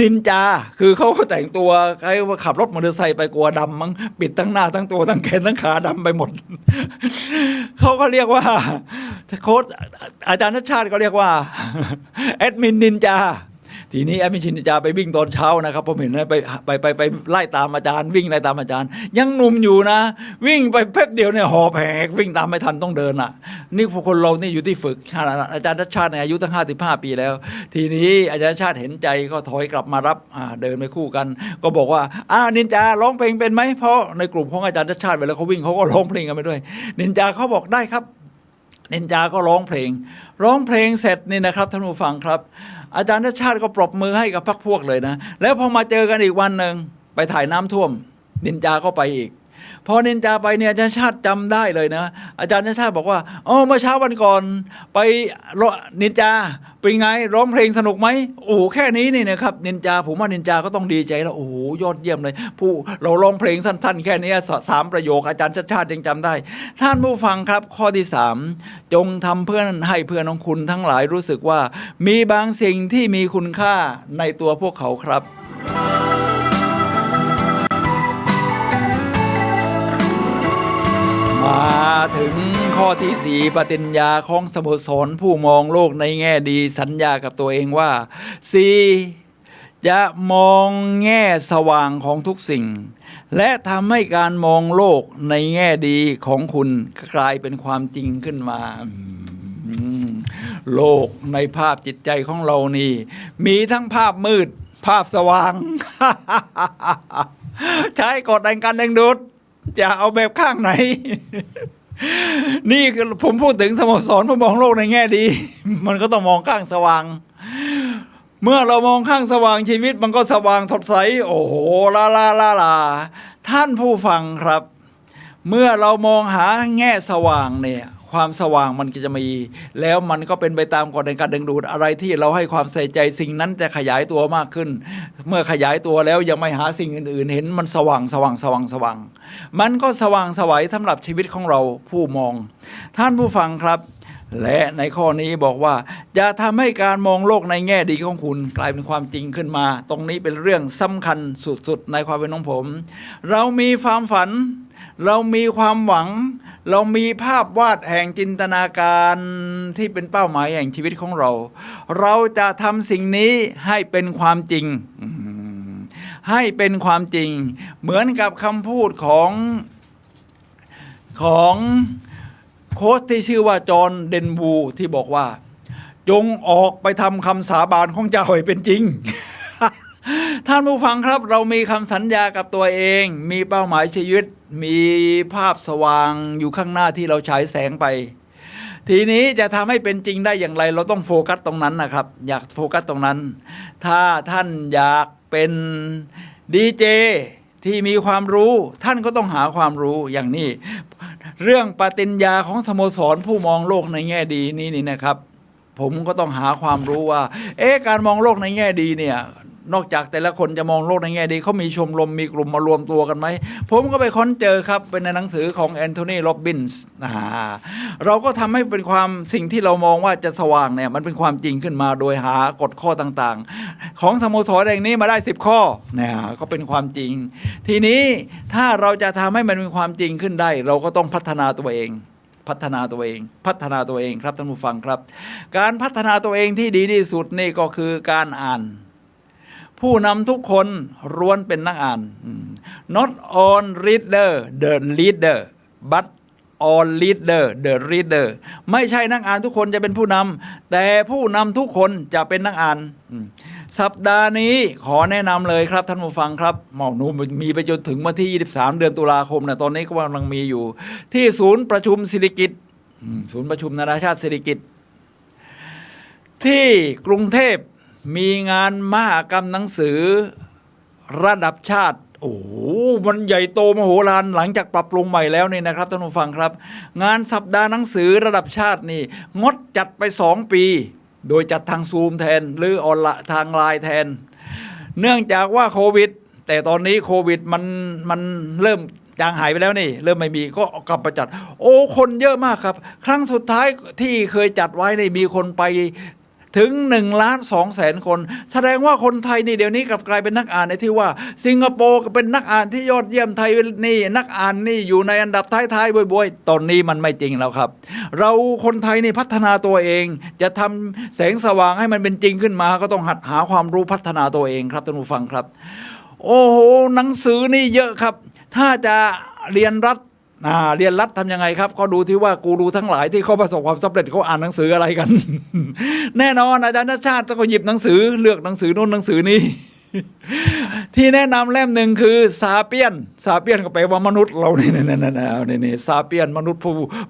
นินจาคือเขาก็แต่งตัวใครว่าขับรถมอเตอร์ไซค์ไปกลัวดำมั้งปิดทั้งหน้าทั้งตัวทั้งแขนทั้งขาดำไปหมด เขาก็เรียกว่าโค้ชอาจารย์ชาติชาติก็เรียกว่า แอดมินนินจาทีนี้แอดมินนินจาไปวิ่งตอนเช้านะครับผมเห็นนะไปไล่ตามอาจารย์วิ่งไล่ตามอาจารย์ยังหนุ่มอยู่นะวิ่งไปแป๊บเดียวเนี่ยหอบแหกวิ่งตามไม่ทันต้องเดินอ่ะนี่พวกคนเรานี่อยู่ที่ฝึกอาจารย์ชาติชาติอายุตั้ง55 ปีแล้วทีนี้อาจารย์ชาติเห็นใจก็ถอยกลับมารับเดินไปคู่กันก็บอกว่านินจาร้องเพลงเป็นไหมเพราะในกลุ่มของอาจารย์ชาติชาติเวลาเขาวิ่งเขาก็ร้องเพลงกันไปด้วยนินจาเขาบอกได้ครับนินจาก็ร้องเพลงเสร็จนี่นะครับท่านผู้ฟังครับอาจารย์ชาติชาติก็ปรบมือให้กับพรรคพวกเลยนะแล้วพอมาเจอกันอีกวันหนึ่งไปถ่ายน้ำท่วมนินจาก็ไปอีกพอนินจาไปเนี่ยอาจารย์ชาติจำได้เลยนะอาจารย์ชาติบอกว่าเมื่อเช้าวันก่อนไปนินจาเป็นไงร้องเพลงสนุกไหมโอ้แค่นี้นี่นะครับนินจาผมว่านินจาก็ต้องดีใจแล้วโอ้ยอดเยี่ยมเลยผู้เราร้องเพลงสั้นๆแค่นี้3 ประโยคอาจารย์ชาติยังจำได้ท่านผู้ฟังครับข้อที่3จงทำเพื่อให้เพื่อนของคุณทั้งหลายรู้สึกว่ามีบางสิ่งที่มีคุณค่าในตัวพวกเขาครับมาถึงข้อที่4ปฏิญญาของสโมสรผู้มองโลกในแง่ดีสัญญากับตัวเองว่า 4. จะมองแง่สว่างของทุกสิ่งและทำให้การมองโลกในแง่ดีของคุณกลายเป็นความจริงขึ้นมาโลกในภาพจิตใจของเรานี่มีทั้งภาพมืดภาพสว่าง ใช้กฎแห่งการดึงดูดจะเอาแบบข้างไหน นี่คือผมพูดถึงสโมสรผู้มองโลกในแง่ดี มันก็ต้องมองข้างสว่าง เมื่อเรามองข้างสว่างชีวิตมันก็สว่างสดใสโอ้โหลาท่านผู้ฟังครับเมื่อเรามองหาแง่สว่างเนี่ยความสว่างมันก็จะมีแล้วมันก็เป็นไปตามกฎแห่งการดึงดูดอะไรที่เราให้ความใส่ใจสิ่งนั้นจะขยายตัวมากขึ้นเมื่อขยายตัวแล้วยังไม่หาสิ่งอื่นๆเห็นมันสว่างมันก็สว่างไสวสำหรับชีวิตของเราผู้มองท่านผู้ฟังครับและในข้อนี้บอกว่าจะทำให้การมองโลกในแง่ดีของคุณกลายเป็นความจริงขึ้นมาตรงนี้เป็นเรื่องสำคัญสุดๆในความเป็นของผมเรามีความฝันเรามีความหวังเรามีภาพวาดแห่งจินตนาการที่เป็นเป้าหมายแห่งชีวิตของเราเราจะทำสิ่งนี้ให้เป็นความจริงให้เป็นความจริงเหมือนกับคำพูดของโค้ชที่ชื่อว่าจอห์นเดนวูที่บอกว่าจงออกไปทำคำสาบานของเจ้าให้เป็นจริง ท่านผู้ฟังครับเรามีคำสัญญากับตัวเองมีเป้าหมายชีวิตมีภาพสว่างอยู่ข้างหน้าที่เราฉายแสงไปทีนี้จะทำให้เป็นจริงได้อย่างไรเราต้องโฟกัสตรงนั้นนะครับอยากโฟกัสตรงนั้นถ้าท่านอยากเป็นดีเจที่มีความรู้ท่านก็ต้องหาความรู้อย่างนี้เรื่องปฏิญญาของสโมสรผู้มองโลกในแง่ดีนี่นะครับผมก็ต้องหาความรู้ว่าการมองโลกในแง่ดีเนี่ยนอกจากแต่ละคนจะมองโลกในแง่ดีเขามีชมรมมีกลุ่มมารวมตัวกันไหมผมก็ไปค้นเจอครับเป็นในหนังสือของแอนโทนีโรบบินส์เราก็ทำให้เป็นความสิ่งที่เรามองว่าจะสว่างเนี่ยมันเป็นความจริงขึ้นมาโดยหากฎข้อต่างๆของสโมสรแห่งนี้มาได้10 ข้อเนี่ยก็เป็นความจริงทีนี้ถ้าเราจะทำให้มันเป็นความจริงขึ้นได้เราก็ต้องพัฒนาตัวเองครับท่านผู้ฟังครับการพัฒนาตัวเองที่ดีที่สุดนี่ก็คือการอ่านผู้นำทุกคนล้วนเป็นนักอ่าน not all reader the leader but all leader the reader ไม่ใช่นักอ่านทุกคนจะเป็นผู้นำแต่ผู้นำทุกคนจะเป็นนักอ่านสัปดาห์นี้ขอแนะนำเลยครับท่านผู้ฟังครับหมอหนูมีไปจนถึงวันที่23 เดือนตุลาคมนะตอนนี้ก็กำลังมีอยู่ที่ศูนย์ประชุมสิริกิติ์ศูนย์ประชุมนานาชาติสิริกิติ์ที่กรุงเทพมีงานมหกรรมหนังสือระดับชาติ โอ้โหมันใหญ่โตมโหฬารหลังจากปรับปรุงใหม่แล้วนี่นะครับท่านผู้ฟังครับงานสัปดาห์หนังสือระดับชาตินี่งดจัดไป2 ปีโดยจัดทางซูมแทนหรือออนไลน์ทางไลน์แทนเนื่องจากว่าโควิดแต่ตอนนี้โควิดมันเริ่มจางหายไปแล้วนี่เริ่มไม่มีก็กลับมาจัดโอ้คนเยอะมากครับครั้งสุดท้ายที่เคยจัดไว้นี่มีคนไปถึง1,200,000 คนแสดงว่าคนไทยนี่เดี๋ยวนี้กลับกลายเป็นนักอ่านในที่ว่าสิงคโปร์ก็เป็นนักอ่านที่ยอดเยี่ยมไทยนี่นักอ่านนี่อยู่ในอันดับท้ายๆบ่อยๆตอนนี้มันไม่จริงแล้วครับเราคนไทยนี่พัฒนาตัวเองจะทำแสงสว่างให้มันเป็นจริงขึ้นมาก็ต้องหัดหาความรู้พัฒนาตัวเองครับท่านผู้ฟังครับโอ้โหหนังสือนี่เยอะครับถ้าจะเรียนรัฐทำยังไงครับก็ดูที่ว่ากูรูทั้งหลายที่เขาประสบความสำเร็จเขาอ่านหนังสืออะไรกัน แน่นอนอาจารย์ชาติก็หยิบหนังสือเลือกหนังสือโน้นหนังสือนี้ ที่แนะนำเล่มหนึ่งคือซาเปียนก็แปลว่ามนุษย์เรานี่ซาเปียนมนุษย์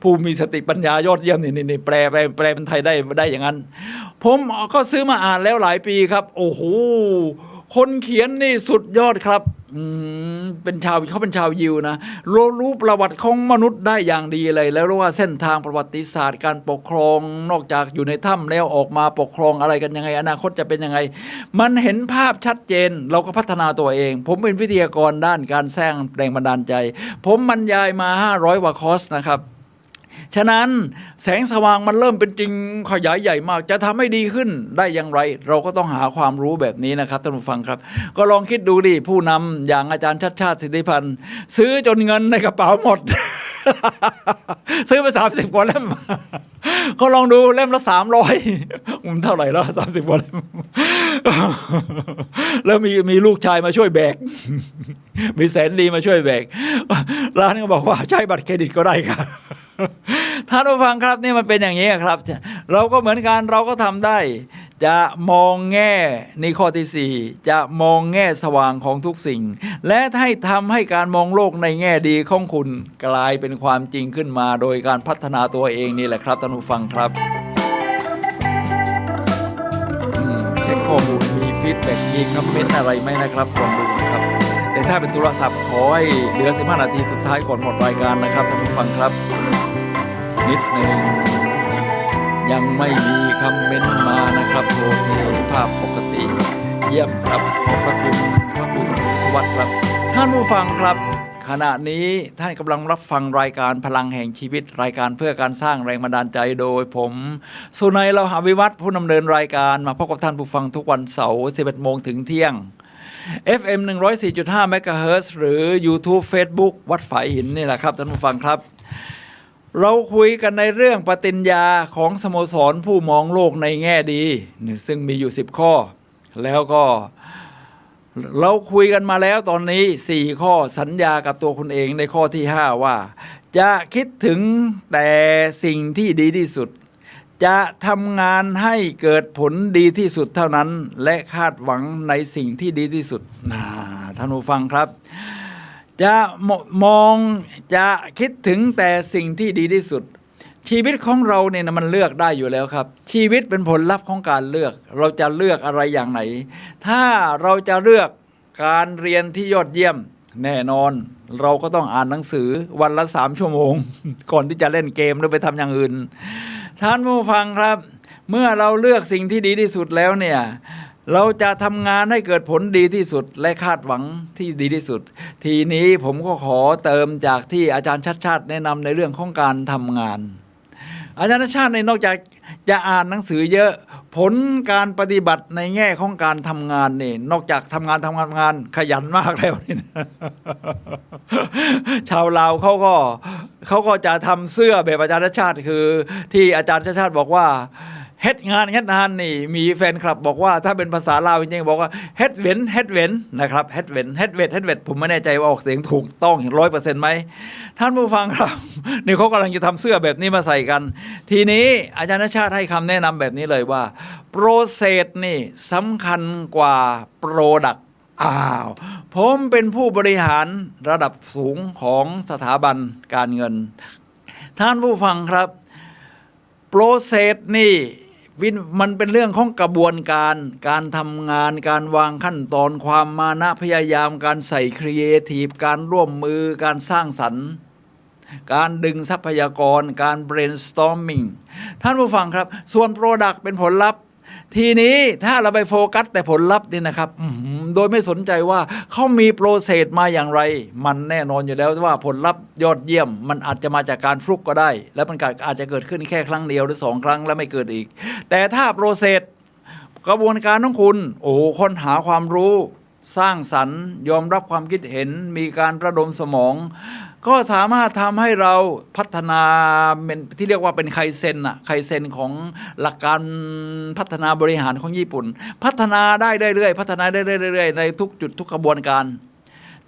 ผู้มีสติปัญญายอดเยี่ยมนี่แปลเป็นไทยได้อย่างนั้นผมก็ซื้อมาอ่านแล้วหลายปีครับโอ้โหคนเขียนนี่สุดยอดครับเขาเป็นชาวยิวนะรู้ประวัติของมนุษย์ได้อย่างดีเลยแล้วรู้ว่าเส้นทางประวัติศาสตร์การปกครองนอกจากอยู่ในถ้ำแล้วออกมาปกครองอะไรกันยังไงอนาคตจะเป็นยังไงมันเห็นภาพชัดเจนเราก็พัฒนาตัวเองผมเป็นวิทยากรด้านการสร้างแรงบันดาลใจผมบรรยายมา500กว่าคอร์สนะครับฉะนั้นแสงสว่างมันเริ่มเป็นจริงขยายใหญ่มากจะทำให้ดีขึ้นได้อย่างไรเราก็ต้องหาความรู้แบบนี้นะครับท่านผู้ฟังครับก็ลองคิดดูดิผู้นำอย่างอาจารย์ชัดชาติสิทธิพันธ์ซื้อจนเงินในกระเป๋าหมด ซื้อไป30 กว่าเล่มก็ลองดูเล่มละ300มันเท่าไหร่แล้ว30 กว่าเล่ม แล้วมีลูกชายมาช่วยแบก มีแสนดีมาช่วยแบกร้านก็บอกว่าใช้บัตรเครดิตก็ได้ครับ ท่านผู้ฟังครับนี่มันเป็นอย่างนี้ครับเราก็เหมือนกันเราก็ทำได้จะมองแง่ในข้อที่4จะมองแง่สว่างของทุกสิ่งและให้ทำให้การมองโลกในแง่ดีของคุณกลายเป็นความจริงขึ้นมาโดยการพัฒนาตัวเองนี่แหละครับท่านผู้ฟังครับเช็คข้อมูลมีฟีดแบ็กมีคอมเมนต์อะไรไหมนะครับลองดูนะครับแต่ถ้าเป็นโทรศัพท์ขอให้เหลือ15 นาทีสุดท้ายก่อนหมดรายการนะครับท่านผู้ฟังครับนิดหนึ่งยังไม่มีคอมเมนต์มานะครับโอเคภาพปกติเยี่ยมครับขอบพระคุณพระคุณสวัสดิ์ครับท่านผู้ฟังครับขณะนี้ท่านกำลังรับฟังรายการพลังแห่งชีวิตรายการเพื่อการสร้างแรงบันดาลใจโดยผมสุนัยเลาหะวิวัฒน์ผู้ดำเนินรายการมาพบกับท่านผู้ฟังทุกวันเสาร์ 11 โมงถึงเที่ยง FM 104.5 เมกะเฮิรตซ์หรือ YouTube Facebook วัดฝายหินนี่แหละครับท่านผู้ฟังครับเราคุยกันในเรื่องปฏิญญาของสโมสรผู้มองโลกในแง่ดีซึ่งมีอยู่10 ข้อแล้วก็เราคุยกันมาแล้วตอนนี้4 ข้อสัญญากับตัวคุณเองในข้อที่5ว่าจะคิดถึงแต่สิ่งที่ดีที่สุดจะทำงานให้เกิดผลดีที่สุดเท่านั้นและคาดหวังในสิ่งที่ดีที่สุดท่านผู้ฟังครับจะมองจะคิดถึงแต่สิ่งที่ดีที่สุดชีวิตของเราเนี่ยมันเลือกได้อยู่แล้วครับชีวิตเป็นผลลัพธ์ของการเลือกเราจะเลือกอะไรอย่างไหนถ้าเราจะเลือกการเรียนที่ยอดเยี่ยมแน่นอนเราก็ต้องอ่านหนังสือวันละ3 ชั่วโมง ก่อนที่จะเล่นเกมหรือไปทำอย่างอื่นท่านผู้ฟังครับเมื่อเราเลือกสิ่งที่ดีที่สุดแล้วเนี่ยเราจะทำงานให้เกิดผลดีที่สุดและคาดหวังที่ดีที่สุดทีนี้ผมก็ขอเติมจากที่อาจารย์ชัดชาติแนะนำในเรื่องของการทำงานอาจารย์ชัดชาติในนอกจากจะอ่านหนังสือเยอะผลการปฏิบัติในแง่ของการทำงานนี่นอกจากทำงานขยันมากแล้วนี่ ชาวลาวเขาก็จะทำเสื้อแบบอาจารย์ชัดชาติคือที่อาจารย์ชัดชาติบอกว่าเฮ็ดงานนี่มีแฟนคลับบอกว่าถ้าเป็นภาษาลาวจริงๆบอกว่าเฮ็ดเว้นนะครับเฮ็ดเว้นผมไม่แน่ใจว่าออกเสียงถูกต้อง 100% ไหมท่านผู้ฟังครับนี่เขากำลังจะทำเสื้อแบบนี้มาใส่กันทีนี้อาจารย์ชาติให้คำแนะนำแบบนี้เลยว่าโปรเซสนี่สำคัญกว่าโปรดักต์ผมเป็นผู้บริหารระดับสูงของสถาบันการเงินท่านผู้ฟังครับโปรเซสนี่ มันเป็นเรื่องของกระบวนการการทำงานการวางขั้นตอนความมานะพยายามการใส่ครีเอทีฟการร่วมมือการสร้างสรรค์การดึงทรัพยากรการ brainstorming ท่านผู้ฟังครับส่วน Product เป็นผลลัพธ์ทีนี้ถ้าเราไปโฟกัสแต่ผลลัพธ์นี่นะครับโดยไม่สนใจว่าเขามีโปรเซสมาอย่างไรมันแน่นอนอยู่แล้วว่าผลลัพธ์ยอดเยี่ยมมันอาจจะมาจากการฟลุกก็ได้และมันอาจจะเกิดขึ้นแค่ครั้งเดียวหรือ2 ครั้งแล้วไม่เกิดอีกแต่ถ้าโปรเซสกระบวนการของคุณค้นหาความรู้สร้างสรรค์ยอมรับความคิดเห็นมีการระดมสมองก็สามารถทำให้เราพัฒนาเป็นที่เรียกว่าเป็นไคเซ็นไคเซ็นของหลักการพัฒนาบริหารของญี่ปุ่นพัฒนาได้เรื่อยๆพัฒนาได้เรื่อยๆในทุกจุดทุกกระบวนการ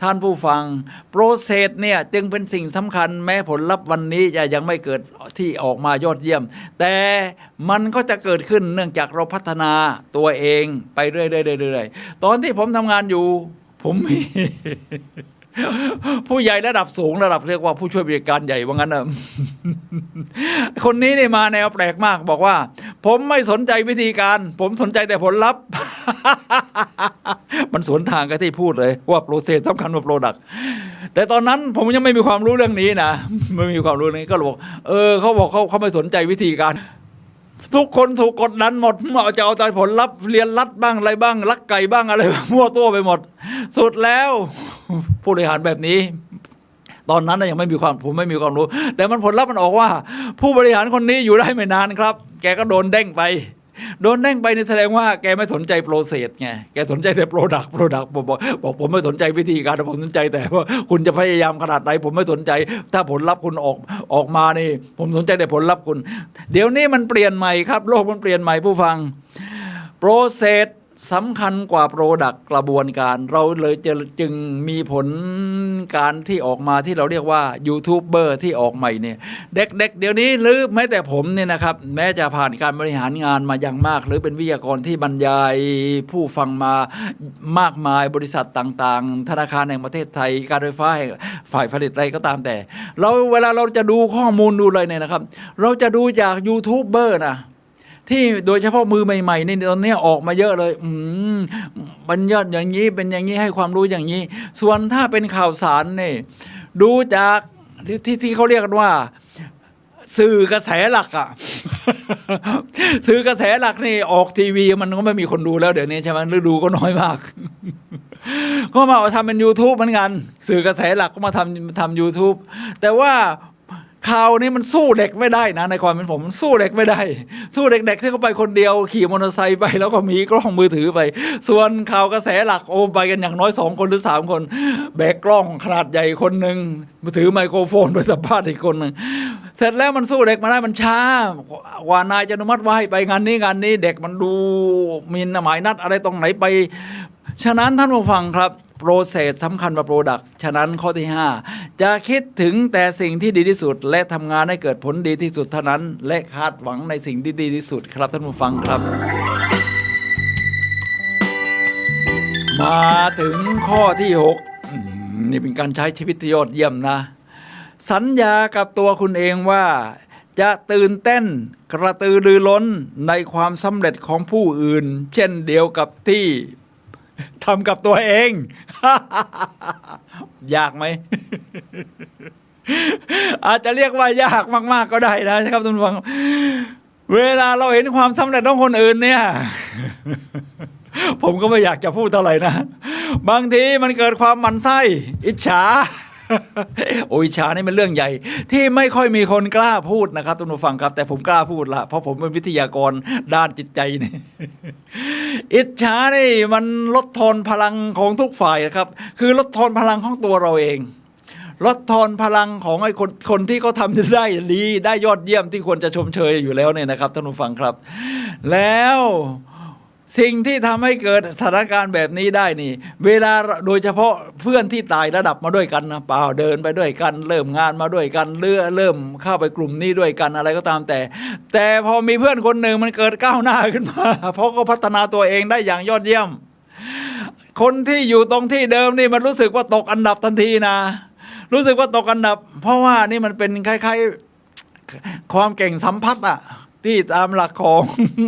ท่านผู้ฟังโปรเซสเนี่ยจึงเป็นสิ่งสำคัญแม้ผลลัพธ์วันนี้จะยังไม่เกิดที่ออกมายอดเยี่ยมแต่มันก็จะเกิดขึ้นเนื่องจากเราพัฒนาตัวเองไปเรื่อยๆตอนที่ผมทำงานอยู่ผมมี ผู้ใหญ่ระดับสูงระดับเรียกว่าผู้ช่วยบริการใหญ่ว่างั้นนะ คนนี้นี่มาแนวแปลกมากบอกว่าผมไม่สนใจวิธีการผมสนใจแต่ผลลัพธ์ มันสวนทางกับที่พูดเลยว่าโปรเซสสำคัญกว่าโปรดักต์แต่ตอนนั้นผมยังไม่มีความรู้เรื่องนี้นะไม่มีความรู้เรื่องนี้ก็บอกเขาบอกเขาไม่สนใจวิธีการทุกคนถูกกดดันหมดจะเอาใจผลลัพธ์เรียนรัดบ้างอะไรบ้างลักไก่บ้างอะไรมั่วตัวไปหมดสุดแล้วผู้บริหารแบบนี้ตอนนั้นยังไม่มีความผมไม่มีความรู้แต่มันผลลัพธ์มันออกว่าผู้บริหารคนนี้อยู่ได้ไม่นานครับแกก็โดนเด้งไปนี่แสดงว่าแกไม่สนใจโปรเซสไงแกสนใจแต่โปรดักต์บอกผมไม่สนใจวิธีการผมสนใจแต่ว่าคุณจะพยายามขนาดไหนผมไม่สนใจถ้าผลลัพธ์คุณออกมานี่ผมสนใจแต่ผลลัพธ์คุณเดี๋ยวนี้มันเปลี่ยนใหม่ครับโลกมันเปลี่ยนใหม่ผู้ฟังโปรเซสสำคัญกว่าโปรดักต์กระบวนการเราเลยจึงมีผลการที่ออกมาที่เราเรียกว่ายูทูบเบอร์ที่ออกใหม่เนี่ยเด็กๆเดี๋ยวนี้หรือแม้แต่ผมเนี่ยนะครับแม้จะผ่านการบริหารงานมาอย่างมากหรือเป็นวิทยากรที่บรรยายผู้ฟังมามากมายบริษัทต่างๆธนาคารแห่งประเทศไทยการไฟฟ้าฝ่ายผลิตอะไรก็ตามแต่เวลาเราจะดูข้อมูลดูอะไรเนี่ยนะครับเราจะดูจากยูทูบเบอร์นะที่โดยเฉพาะมือใหม่ๆในตอนนี้ออกมาเยอะเลยบรรยายอย่างนี้เป็นอย่างนี้ให้ความรู้อย่างนี้ส่วนถ้าเป็นข่าวสารเนี่ยดูจากที่เขาเรียกกันว่าสื่อกระแสหลักอ่ะ สื่อกระแสหลักนี่ออกทีวีมันก็ไม่มีคนดูแล้วเดี๋ยวนี้ใช่ไหมหรือดูก็น้อยมาก ก็มาทำเป็น YouTube เหมือนกันสื่อกระแสหลักก็มาทำ YouTube แต่ว่าข่าวนี้มันสู้เด็กไม่ได้นะในความเป็นผมสู้เด็กไม่ได้สู้เด็กๆที่เขาไปคนเดียวขี่มอเตอร์ไซค์ไปแล้วก็มีกล้องมือถือไปส่วนข่าวกระแสหลักไปกันอย่างน้อย2 คนหรือ3 คนแบกกล้องขนาดใหญ่คนหนึ่งถือไมโครโฟนไปสัมภาษณ์อีกคนหนึ่งเสร็จแล้วมันสู้เด็กมาได้มันช้ากว่านายจะอนุมัติว่าให้ไปงานนี้เด็กมันดูมีหมายนัดอะไรตรงไหนไปฉะนั้นท่านผู้ฟังครับโปรเซสสำคัญกว่าโปรดักต์ฉะนั้นข้อที่5จะคิดถึงแต่สิ่งที่ดีที่สุดและทำงานให้เกิดผลดีที่สุดเท่านั้นและคาดหวังในสิ่งที่ดีที่สุดครับท่านผู้ฟังครับมาถึงข้อที่6นี่เป็นการใช้ชีวิตที่ยอดเยี่ยมนะสัญญากับตัวคุณเองว่าจะตื่นเต้นกระตือรือร้นในความสำเร็จของผู้อื่นเช่นเดียวกับที่ทำกับตัวเอง ยากไหม อาจจะเรียกว่ายากมากๆก็ได้นะครับท่านผู้ฟังเวลาเราเห็นความสำเร็จของคนอื่นเนี่ย ผมก็ไม่อยากจะพูดเท่าไหร่นะบางทีมันเกิดความหมั่นไส้อิจฉา โอ้ยอิจฉานี่เป็นเรื่องใหญ่ที่ไม่ค่อยมีคนกล้าพูดนะครับท่านผู้ฟังครับแต่ผมกล้าพูดละเพราะผมเป็นวิทยากรด้านจิตใจนี่ อิจฉานี่มันลดทอนพลังของทุกฝ่ายครับคือลดทอนพลังของตัวเราเองลดทอนพลังของไอ้คนที่เขาทำได้ดีได้ยอดเยี่ยมที่ควรจะชมเชยอยู่แล้วเนี่ยนะครับท่านผู้ฟังครับแล้วสิ่งที่ทำให้เกิดสถานการณ์แบบนี้ได้นี่เวลาโดยเฉพาะเพื่อนที่ไต่ระดับมาด้วยกันนะเปล่าเดินไปด้วยกันเริ่มงานมาด้วยกันเริ่มเข้าไปกลุ่มนี้ด้วยกันอะไรก็ตามแต่พอมีเพื่อนคนหนึ่งมันเกิดก้าวหน้าขึ้นมาเพราะเขาพัฒนาตัวเองได้อย่างยอดเยี่ยมคนที่อยู่ตรงที่เดิมนี่มันรู้สึกว่าตกอันดับทันทีนะรู้สึกว่าตกอันดับเพราะว่านี่มันเป็นคล้ายๆความเก่งสัมพัทธ์อะ ที่ตามหลักของ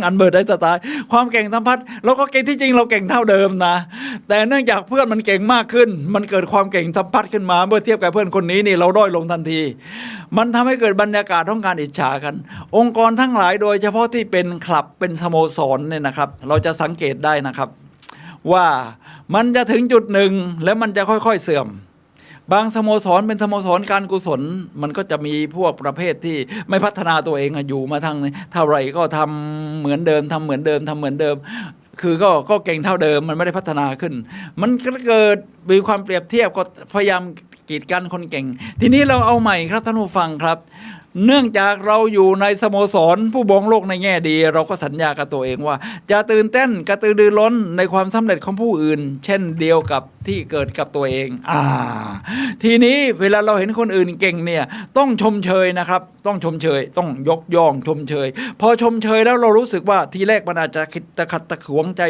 อันเบิร์ตไอน์สไตน์ความเก่งสัมพัทธ์เราก็เก่งที่จริงเราเก่งเท่าเดิมนะแต่เนื่องจากเพื่อนมันเก่งมากขึ้นมันเกิดความเก่งสัมพัทธ์ขึ้นมาเมื่อเทียบกับเพื่อนคนนี้นี่เราด้อยลงทันทีมันทำให้เกิดบรรยากาศของการอิจฉากันองค์กรทั้งหลายโดยเฉพาะที่เป็นคลับเป็นสโมสรเนี่ยนะครับเราจะสังเกตได้นะครับว่ามันจะถึงจุดหนึ่งแล้วมันจะค่อยๆเสื่อมบางสโมสรเป็นสโมสรการกุศลมันก็จะมีพวกประเภทที่ไม่พัฒนาตัวเองอยู่มาทั้งเท่าไหร่ก็ทำเหมือนเดิมทำเหมือนเดิมทำเหมือนเดิมคือก็เก่งเท่าเดิมมันไม่ได้พัฒนาขึ้นมันก็เกิดมีความเปรียบเทียบก็พยายามกีดกันคนเก่งทีนี้เราเอาใหม่ครับท่านผู้ฟังครับเนื่องจากเราอยู่ในสโมสรผู้มองโลกในแง่ดีเราก็สัญญากับตัวเองว่าจะตื่นเต้นกระตือรือร้นในความสำเร็จของผู้อื่นเช่นเดียวกับที่เกิดกับตัวเองทีนี้เวลาเราเห็นคนอื่นเก่งเนี่ยต้องชมเชยนะครับต้องชมเชยต้องยกย่องชมเชยพอชมเชยแล้วเรารู้สึกว่าทีแรกมันอาจจะตะขัดตะขวงใจ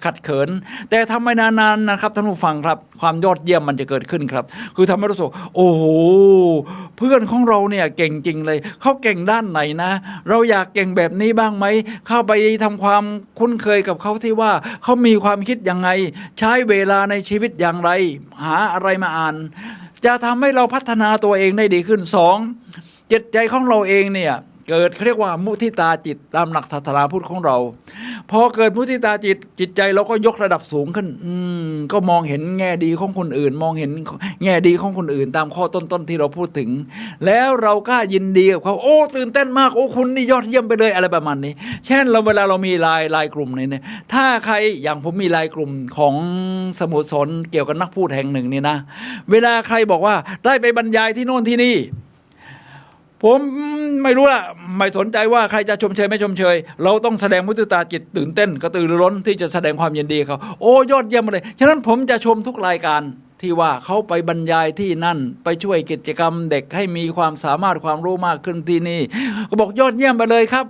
ขัดเขินแต่ทำไปนานๆนะครับท่านผู้ฟังครับความยอดเยี่ยมมันจะเกิดขึ้นครับคือทำให้รู้สึกโอ้โหเพื่อนของเราเนี่ยเก่งจริงเลยเขาเก่งด้านไหนนะเราอยากเก่งแบบนี้บ้างไหมเข้าไปทำความคุ้นเคยกับเขาที่ว่าเขามีความคิดยังไงใช้เวลาในชีวิตอย่างไรหาอะไรมาอ่านจะทำให้เราพัฒนาตัวเองได้ดีขึ้นสองจิตใจของเราเองเนี่ยเกิดเรียกว่ามุทิตาจิตตามหลักศาสนาพุทธของเราพอเกิดมุทิตาจิตใจเราก็ยกระดับสูงขึ้นก็มองเห็นแง่ดีของคนอื่นมองเห็นแง่ดีของคนอื่นตามข้อต้นที่เราพูดถึงแล้วเราก็ยินดีกับเขาโอ้ตื่นเต้นมากโอ้คุณนี่ยอดเยี่ยมไปเลยอะไรประมาณนี้เช่นเวลาเรามีไลน์กลุ่มเนี่ยถ้าใครอย่างผมมีไลน์กลุ่มของสโมสรเกี่ยวกับนักพูดแห่งหนึ่งนี่นะเวลาใครบอกว่าได้ไปบรรยายที่โน่นที่นี่ผมไม่รู้ละไม่สนใจว่าใครจะชมเชยไม่ชมเชยเราต้องแสดงมุทิตาจิตตื่นเต้นกระตือรือร้นที่จะแสดงความยินดีเขาโอ้ยอดเยี่ยมเลยฉะนั้นผมจะชมทุกรายการที่ว่าเขาไปบรรยายที่นั่นไปช่วยกิจกรรมเด็กให้มีความสามารถความรู้มากขึ้นที่นี่ก็บอกยอดเยี่ยมไปเลยครับ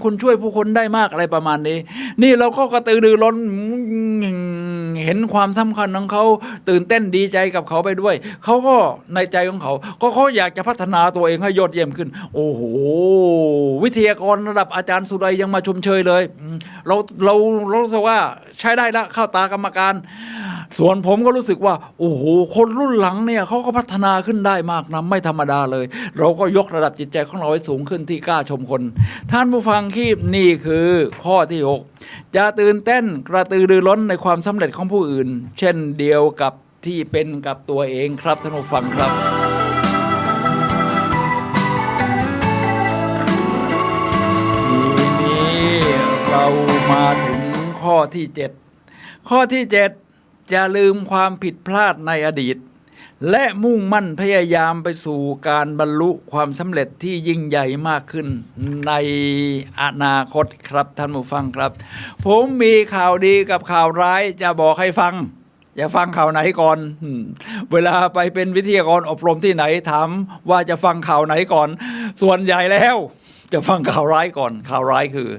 คุณช่วยผู้คนได้มากอะไรประมาณนี้นี่เราก็กระตือรือร้นเห็นความสำคัญของเขาตื่นเต้นดีใจกับเขาไปด้วยเขาก็ในใจของเขาอยากจะพัฒนาตัวเองให้ยอดเยี่ยมขึ้นโอ้โหวิทยากรระดับอาจารย์สุรัยยังมาชมเชยเลยเรารู้สึกว่าใช้ได้ละเข้าตากรรมการส่วนผมก็รู้สึกว่าโอ้โหคนรุ่นหลังเนี่ยเขาก็พัฒนาขึ้นได้มากนะไม่ธรรมดาเลยเราก็ยกระดับจิตใจของเราให้สูงขึ้นที่กล้าชมคนท่านผู้ฟังคีบนี่คือข้อที่6จะตื่นเต้นกระตือรือร้นในความสำเร็จของผู้อื่นเช่นเดียวกับที่เป็นกับตัวเองครับท่านผู้ฟังครับทีนี้เรามาถึงข้อที่7ข้อที่7อย่าลืมความผิดพลาดในอดีตและมุ่งมั่นพยายามไปสู่การบรรลุความสำเร็จที่ยิ่งใหญ่มากขึ้นในอนาคตครับท่านผู้ฟังครับผมมีข่าวดีกับข่าวร้ายจะบอกให้ฟังอย่าฟังข่าวไหนก่อนเวลาไปเป็นวิทยากรอบรมที่ไหนถามว่าจะฟังข่าวไหนก่อนส่วนใหญ่แล้วจะฟังข่าวร้ายก่อนข่าวร้ายคือ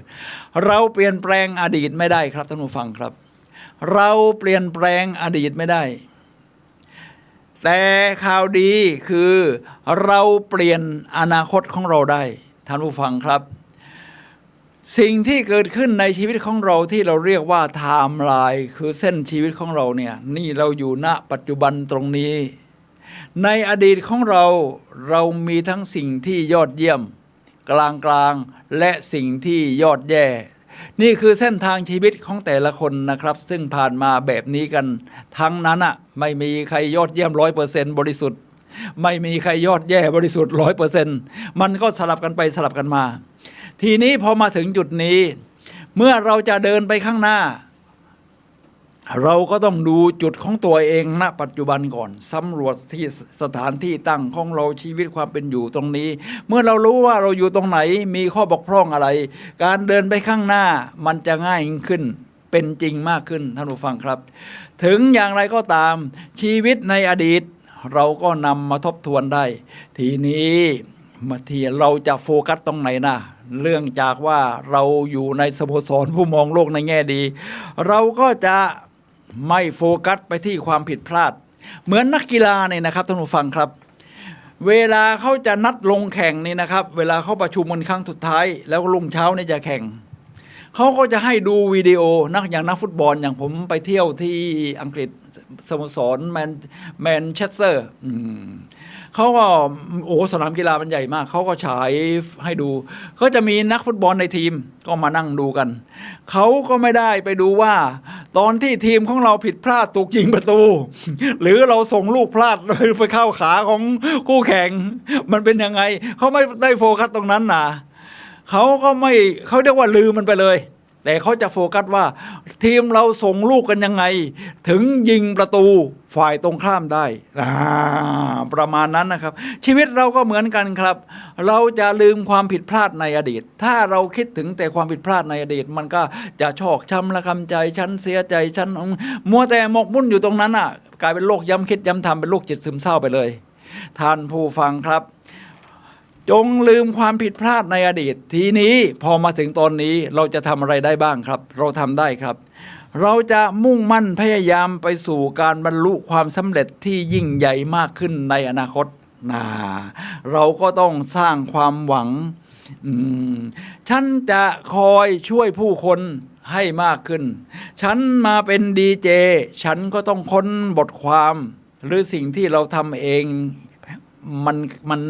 เราเปลี่ยนแปลงอดีตไม่ได้ครับท่านผู้ฟังครับเราเปลี่ยนแปลงอดีตไม่ได้แต่ข่าวดีคือเราเปลี่ยนอนาคตของเราได้ท่านผู้ฟังครับสิ่งที่เกิดขึ้นในชีวิตของเราที่เราเรียกว่าไทม์ไลน์คือเส้นชีวิตของเราเนี่ยนี่เราอยู่ณปัจจุบันตรงนี้ในอดีตของเรามีทั้งสิ่งที่ยอดเยี่ยมกลางและสิ่งที่ยอดแย่นี่คือเส้นทางชีวิตของแต่ละคนนะครับซึ่งผ่านมาแบบนี้กันทั้งนั้นอ่ะไม่มีใครยอดเยี่ยม 100% บริสุทธิ์ไม่มีใครยอดแย่บริสุทธิ์ 100% มันก็สลับกันไปสลับกันมาทีนี้พอมาถึงจุดนี้เมื่อเราจะเดินไปข้างหน้าเราก็ต้องดูจุดของตัวเองณปัจจุบันก่อนสำรวจที่สถานที่ตั้งของเราชีวิตความเป็นอยู่ตรงนี้เมื่อเรารู้ว่าเราอยู่ตรงไหนมีข้อบกพร่องอะไรการเดินไปข้างหน้ามันจะง่ายขึ้นเป็นจริงมากขึ้นท่านผู้ฟังครับถึงอย่างไรก็ตามชีวิตในอดีตเราก็นำมาทบทวนได้ทีนี้มาที่เราจะโฟกัสตรงไหนนะเรื่องจากว่าเราอยู่ในสโมสรผู้มองโลกในแง่ดีเราก็จะไม่โฟกัสไปที่ความผิดพลาดเหมือนนักกีฬาเนี่ยนะครับท่านผู้ฟังครับ เวลาเขาจะนัดลงแข่งนี่นะครับเวลาเขาประชุมกันครั้งสุดท้ายแล้วรุ่งเช้านี่จะแข่งเขาก็จะให้ดูวิดีโอนักฟุตบอลอย่างผมไปเที่ยวที่อังกฤษสโมสรแมนเชสเตอร์เขาก็สนามกีฬามันใหญ่มากเขาก็ฉายให้ดูเขาจะมีนักฟุตบอลในทีมก็มานั่งดูกันเขาก็ไม่ได้ไปดูว่าตอนที่ทีมของเราผิดพลาดถูกยิงประตูหรือเราส่งลูกพลาดไปเข้าขาของคู่แข่งมันเป็นยังไงเขาไม่ได้โฟกัสตรงนั้นนะเขาเรียกว่าลืมมันไปเลยแต่เขาจะโฟกัสว่าทีมเราส่งลูกกันยังไงถึงยิงประตูฝ่ายตรงข้ามได้ประมาณนั้นนะครับชีวิตเราก็เหมือนกันครับเราจะลืมความผิดพลาดในอดีตถ้าเราคิดถึงแต่ความผิดพลาดในอดีตมันก็จะชอกช้ำระกำใจฉันเสียใจฉันมัวแต่หมกมุ่นอยู่ตรงนั้นกลายเป็นโรคย้ำคิดย้ำทำเป็นโรคจิตซึมเศร้าไปเลยท่านผู้ฟังครับจงลืมความผิดพลาดในอดีตทีนี้พอมาถึงตอนนี้เราจะทำอะไรได้บ้างครับเราทำได้ครับเราจะมุ่งมั่นพยายามไปสู่การบรรลุความสำเร็จที่ยิ่งใหญ่มากขึ้นในอนาคตเราก็ต้องสร้างความหวังฉันจะคอยช่วยผู้คนให้มากขึ้นฉันมาเป็นดีเจฉันก็ต้องค้นบทความหรือสิ่งที่เราทำเองมัน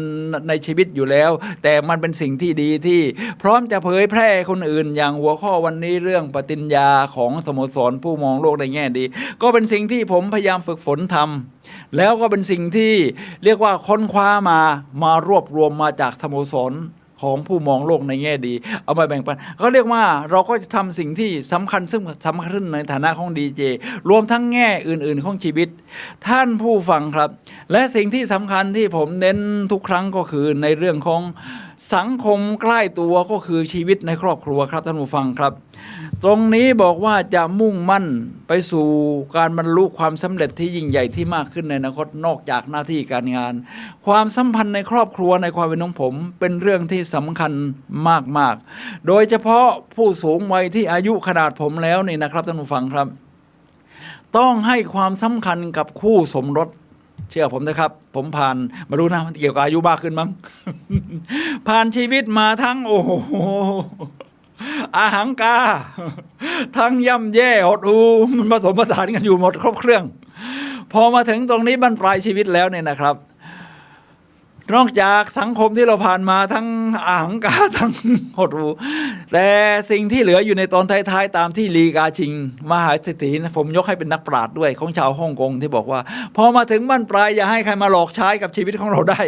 ในชีวิตอยู่แล้วแต่มันเป็นสิ่งที่ดีที่พร้อมจะเผยแพร่คนอื่นอย่างหัวข้อวันนี้เรื่องปฏิญญาของสโมสรผู้มองโลกในแง่ดีก็เป็นสิ่งที่ผมพยายามฝึกฝนทำแล้วก็เป็นสิ่งที่เรียกว่าค้นคว้ามารวบรวมมาจากสโมสรของผู้มองโลกในแง่ดีเอามาแบ่งปันเขาเรียกว่าเราก็จะทำสิ่งที่สำคัญซึ่งสำคัญในฐานะของดีเจรวมทั้งแง่อื่นๆของชีวิตท่านผู้ฟังครับและสิ่งที่สำคัญที่ผมเน้นทุกครั้งก็คือในเรื่องของสังคมใกล้ตัวก็คือชีวิตในครอบครัวครับท่านผู้ฟังครับตรงนี้บอกว่าจะมุ่งมั่นไปสู่การบรรลุความสำเร็จที่ยิ่งใหญ่ที่มากขึ้นในอนาคตนอกจากหน้าที่การงานความสัมพันธ์ในครอบครัวในความเป็นของผมเป็นเรื่องที่สำคัญมากๆโดยเฉพาะผู้สูงวัยที่อายุขนาดผมแล้วนี่นะครับท่านผู้ฟังครับต้องให้ความสำคัญกับคู่สมรสเชื่อผมนะครับผมผ่านมารู้นะเกี่ยวกับอายุมากขึ้นมั้ง ผ่านชีวิตมาทั้งโอ้โหอาหังกาทั้งย่ำแย่หดหูมันผสมผสานกันอยู่หมดครบเครื่องพอมาถึงตรงนี้บรรปลายชีวิตแล้วเนี่ยนะครับนอกจากสังคมที่เราผ่านมาทั้งอาหังกาทั้งหดหูแต่สิ่งที่เหลืออยู่ในตอนท้ายๆตามที่ลีกาชิงมหาเศรษฐีนะผมยกให้เป็นนักปราชญ์ด้วยของชาวฮ่องกงที่บอกว่าพอมาถึงบรรปลายอย่าให้ใครมาหลอกใช้กับชีวิตของเราได้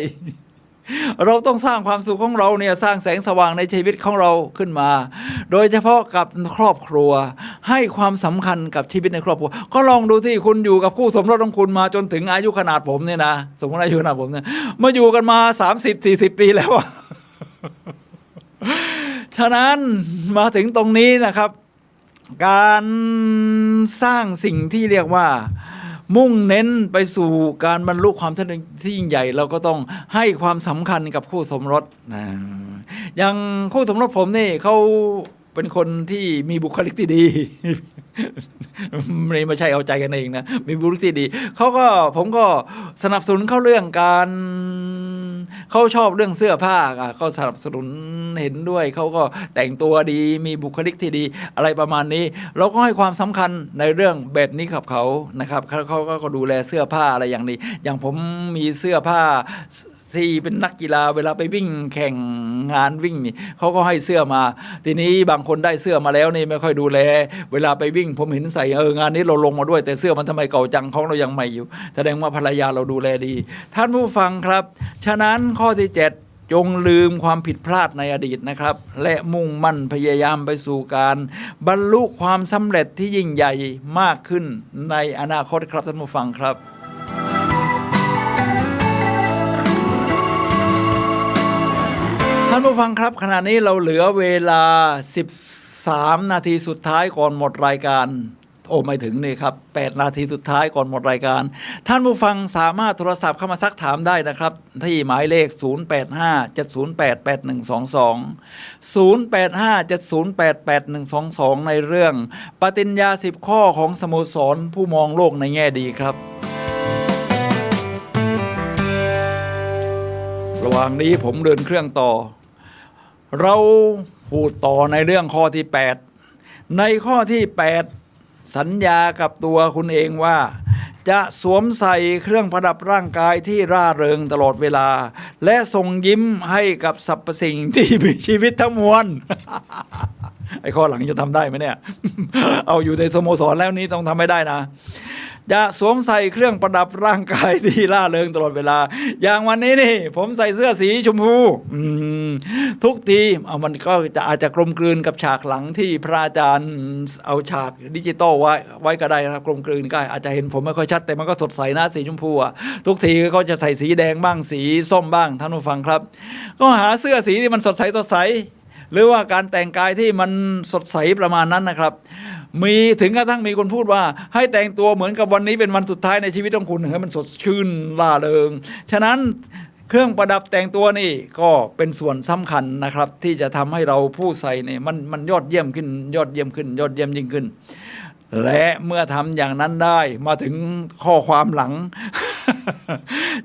เราต้องสร้างความสุขของเราเนี่ยสร้างแสงสว่างในชีวิตของเราขึ้นมาโดยเฉพาะกับครอบครัวให้ความสำคัญกับชีวิตในครอบครัวก็ลองดูที่คุณอยู่กับคู่สมรสของคุณมาจนถึงอายุขนาดผมเนี่ยนะสมมติอายุขนาดผมเนี่ยมาอยู่กันมา 30-40 ปีแล้วฉะนั้นมาถึงตรงนี้นะครับการสร้างสิ่งที่เรียกว่ามุ่งเน้นไปสู่การบรรลุความสำเร็จที่ยิ่งใหญ่เราก็ต้องให้ความสำคัญกับคู่สมรสอย่างคู่สมรสผมนี่เขาเป็นคนที่มีบุคลิกที่ดีไม่ใช่เอาใจกันเองนะมีบุคลิกที่ดีผมก็สนับสนุนเขาเรื่องการเขาชอบเรื่องเสื้อผ้าก็สนับสนุนเห็นด้วยเขาก็แต่งตัวดีมีบุคลิกที่ดีอะไรประมาณนี้เราก็ให้ความสำคัญในเรื่องแบบนี้กับเขานะครับเขาก็ดูแลเสื้อผ้าอะไรอย่างนี้อย่างผมมีเสื้อผ้าที่เป็นนักกีฬาเวลาไปวิ่งแข่งงานวิ่งนี่เขาก็ให้เสื้อมาทีนี้บางคนได้เสื้อมาแล้วนี่ไม่ค่อยดูแลเวลาไปวิ่งผมเห็นใส่งานนี้เราลงมาด้วยแต่เสื้อมันทำไมเก่าจังของเรายังใหม่อยู่แสดงว่าภรรยาเราดูแลดีท่านผู้ฟังครับฉะนั้นข้อที่7จงลืมความผิดพลาดในอดีตนะครับและมุ่งมั่นพยายามไปสู่การบรรลุความสำเร็จที่ยิ่งใหญ่มากขึ้นในอนาคตครับท่านผู้ฟังครับท่านผู้ฟังครับขณะนี้เราเหลือเวลา13นาทีสุดท้ายก่อนหมดรายการไม่ถึงนี่ครับ8นาทีสุดท้ายก่อนหมดรายการท่านผู้ฟังสามารถโทรศัพท์เข้ามาซักถามได้นะครับที่หมายเลข0857088122 ในเรื่องปฏิญญา10ข้อของสโมสรผู้มองโลกในแง่ดีครับ ว่างนี้ผมเดินเครื่องต่อเราพูดต่อในเรื่องข้อที่ 8ในข้อที่ 8สัญญากับตัวคุณเองว่าจะสวมใส่เครื่องประดับร่างกายที่ร่าเริงตลอดเวลาและส่งยิ้มให้กับสรรพสิ่งที่มีชีวิตทั้งมวล ไอ้ข้อหลังจะทำได้ไหมเนี่ย เอาอยู่ในสโมสรแล้วนี้ต้องทำให้ได้นะจะสวมใส่เครื่องประดับร่างกายที่ร่าเริงตลอดเวลาอย่างวันนี้นี่ผมใส่เสื้อสีชมพูทุกทีมันก็จะอาจจะกลมกลืนกับฉากหลังที่พระอาจารย์เอาฉากดิจิตอลไว้ก็ได้นะครับกลมกลืนก็อาจจะเห็นผมไม่ค่อยชัดแต่มันก็สดใสนะสีชมพูทุกทีก็จะใส่สีแดงบ้างสีส้มบ้างท่านผู้ฟังครับก็หาเสื้อสีที่มันสดใสหรือว่าการแต่งกายที่มันสดใสประมาณนั้นนะครับมีถึงกระทั่งมีคนพูดว่าให้แต่งตัวเหมือนกับวันนี้เป็นวันสุดท้ายในชีวิตของคุณให้มันสดชื่นล่าเริงฉะนั้นเครื่องประดับแต่งตัวนี่ก็เป็นส่วนสำคัญนะครับที่จะทำให้เราผู้ใส่เนี่ยมันยอดเยี่ยมขึ้นยอดเยี่ยมขึ้นยอดเยี่ยมยิ่งขึ้นและเมื่อทำอย่างนั้นได้มาถึงข้อความหลัง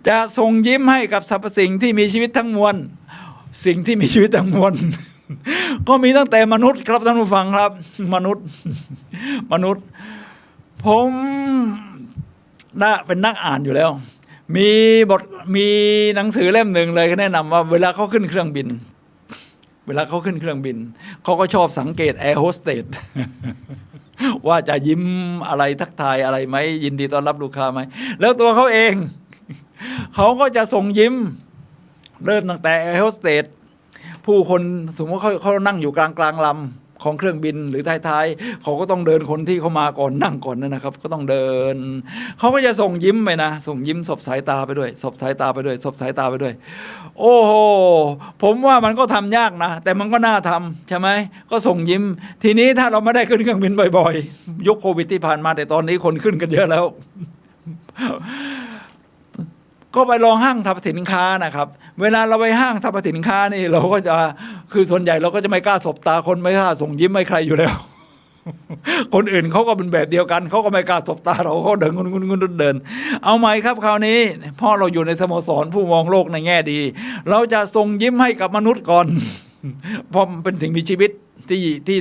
จะส่งยิ้มให้กับสรรพสิ่งที่มีชีวิตทั้งมวลสิ่งที่มีชีวิตทั้งมวลก็มีตั้งแต่มนุษย์ครับท่านผู้ฟังครับมนุษย์ ผมเป็นนักอ่านอยู่แล้วมีหนังสือเล่มหนึ่งเลยแนะนำว่าเวลาเขาขึ้นเครื่องบินเขาก็ชอบสังเกตแอร์โฮสเตส ว่าจะยิ้มอะไรทักทายอะไรไหมยินดีต้อนรับลูกค้าไหมแล้วตัวเขาเอง เขาก็จะส่งยิ้มเริ่มตั้งแต่แอร์โฮสเตสผู้คนสมมติเขานั่งอยู่กลางลำของเครื่องบินหรือท้ายๆเขาก็ต้องเดินคนที่เขามาก่อนนั่งก่อนนะครับก็ต้องเดินเขาก็จะส่งยิ้มไปนะส่งยิ้มสบสายตาไปด้วยสบสายตาไปด้วยสบสายตาไปด้วยโอ้โหผมว่ามันก็ทำยากนะแต่มันก็น่าทำใช่ไหมก็ส่งยิ้มทีนี้ถ้าเราไม่ได้ขึ้นเครื่องบินบ่อยๆยุคโควิดที่ผ่านมาแต่ตอนนี้คนขึ้นกันเยอะแล้ว ก็ไปลองห้างสรรพสินค้านะครับเวลาเราไปห้างสรรพสินค้านี่เราก็จะคือส่วนใหญ่เราก็จะไม่กล้าสบตาคนไม่กล้าส่งยิ้มให้ใครอยู่แล้ว คนอื่นเขาก็เป็นแบบเดียวกันเขาก็ไม่กล้าสบตาเราเขาเดินเดินเอาไหมครับคราวนี้เพราะเราอยู่ในสโมสรผู้มองโลกในแง่ดีเราจะส่งยิ้มให้กับมนุษย์ก่อน เพราะเป็นสิ่งมีชีวิต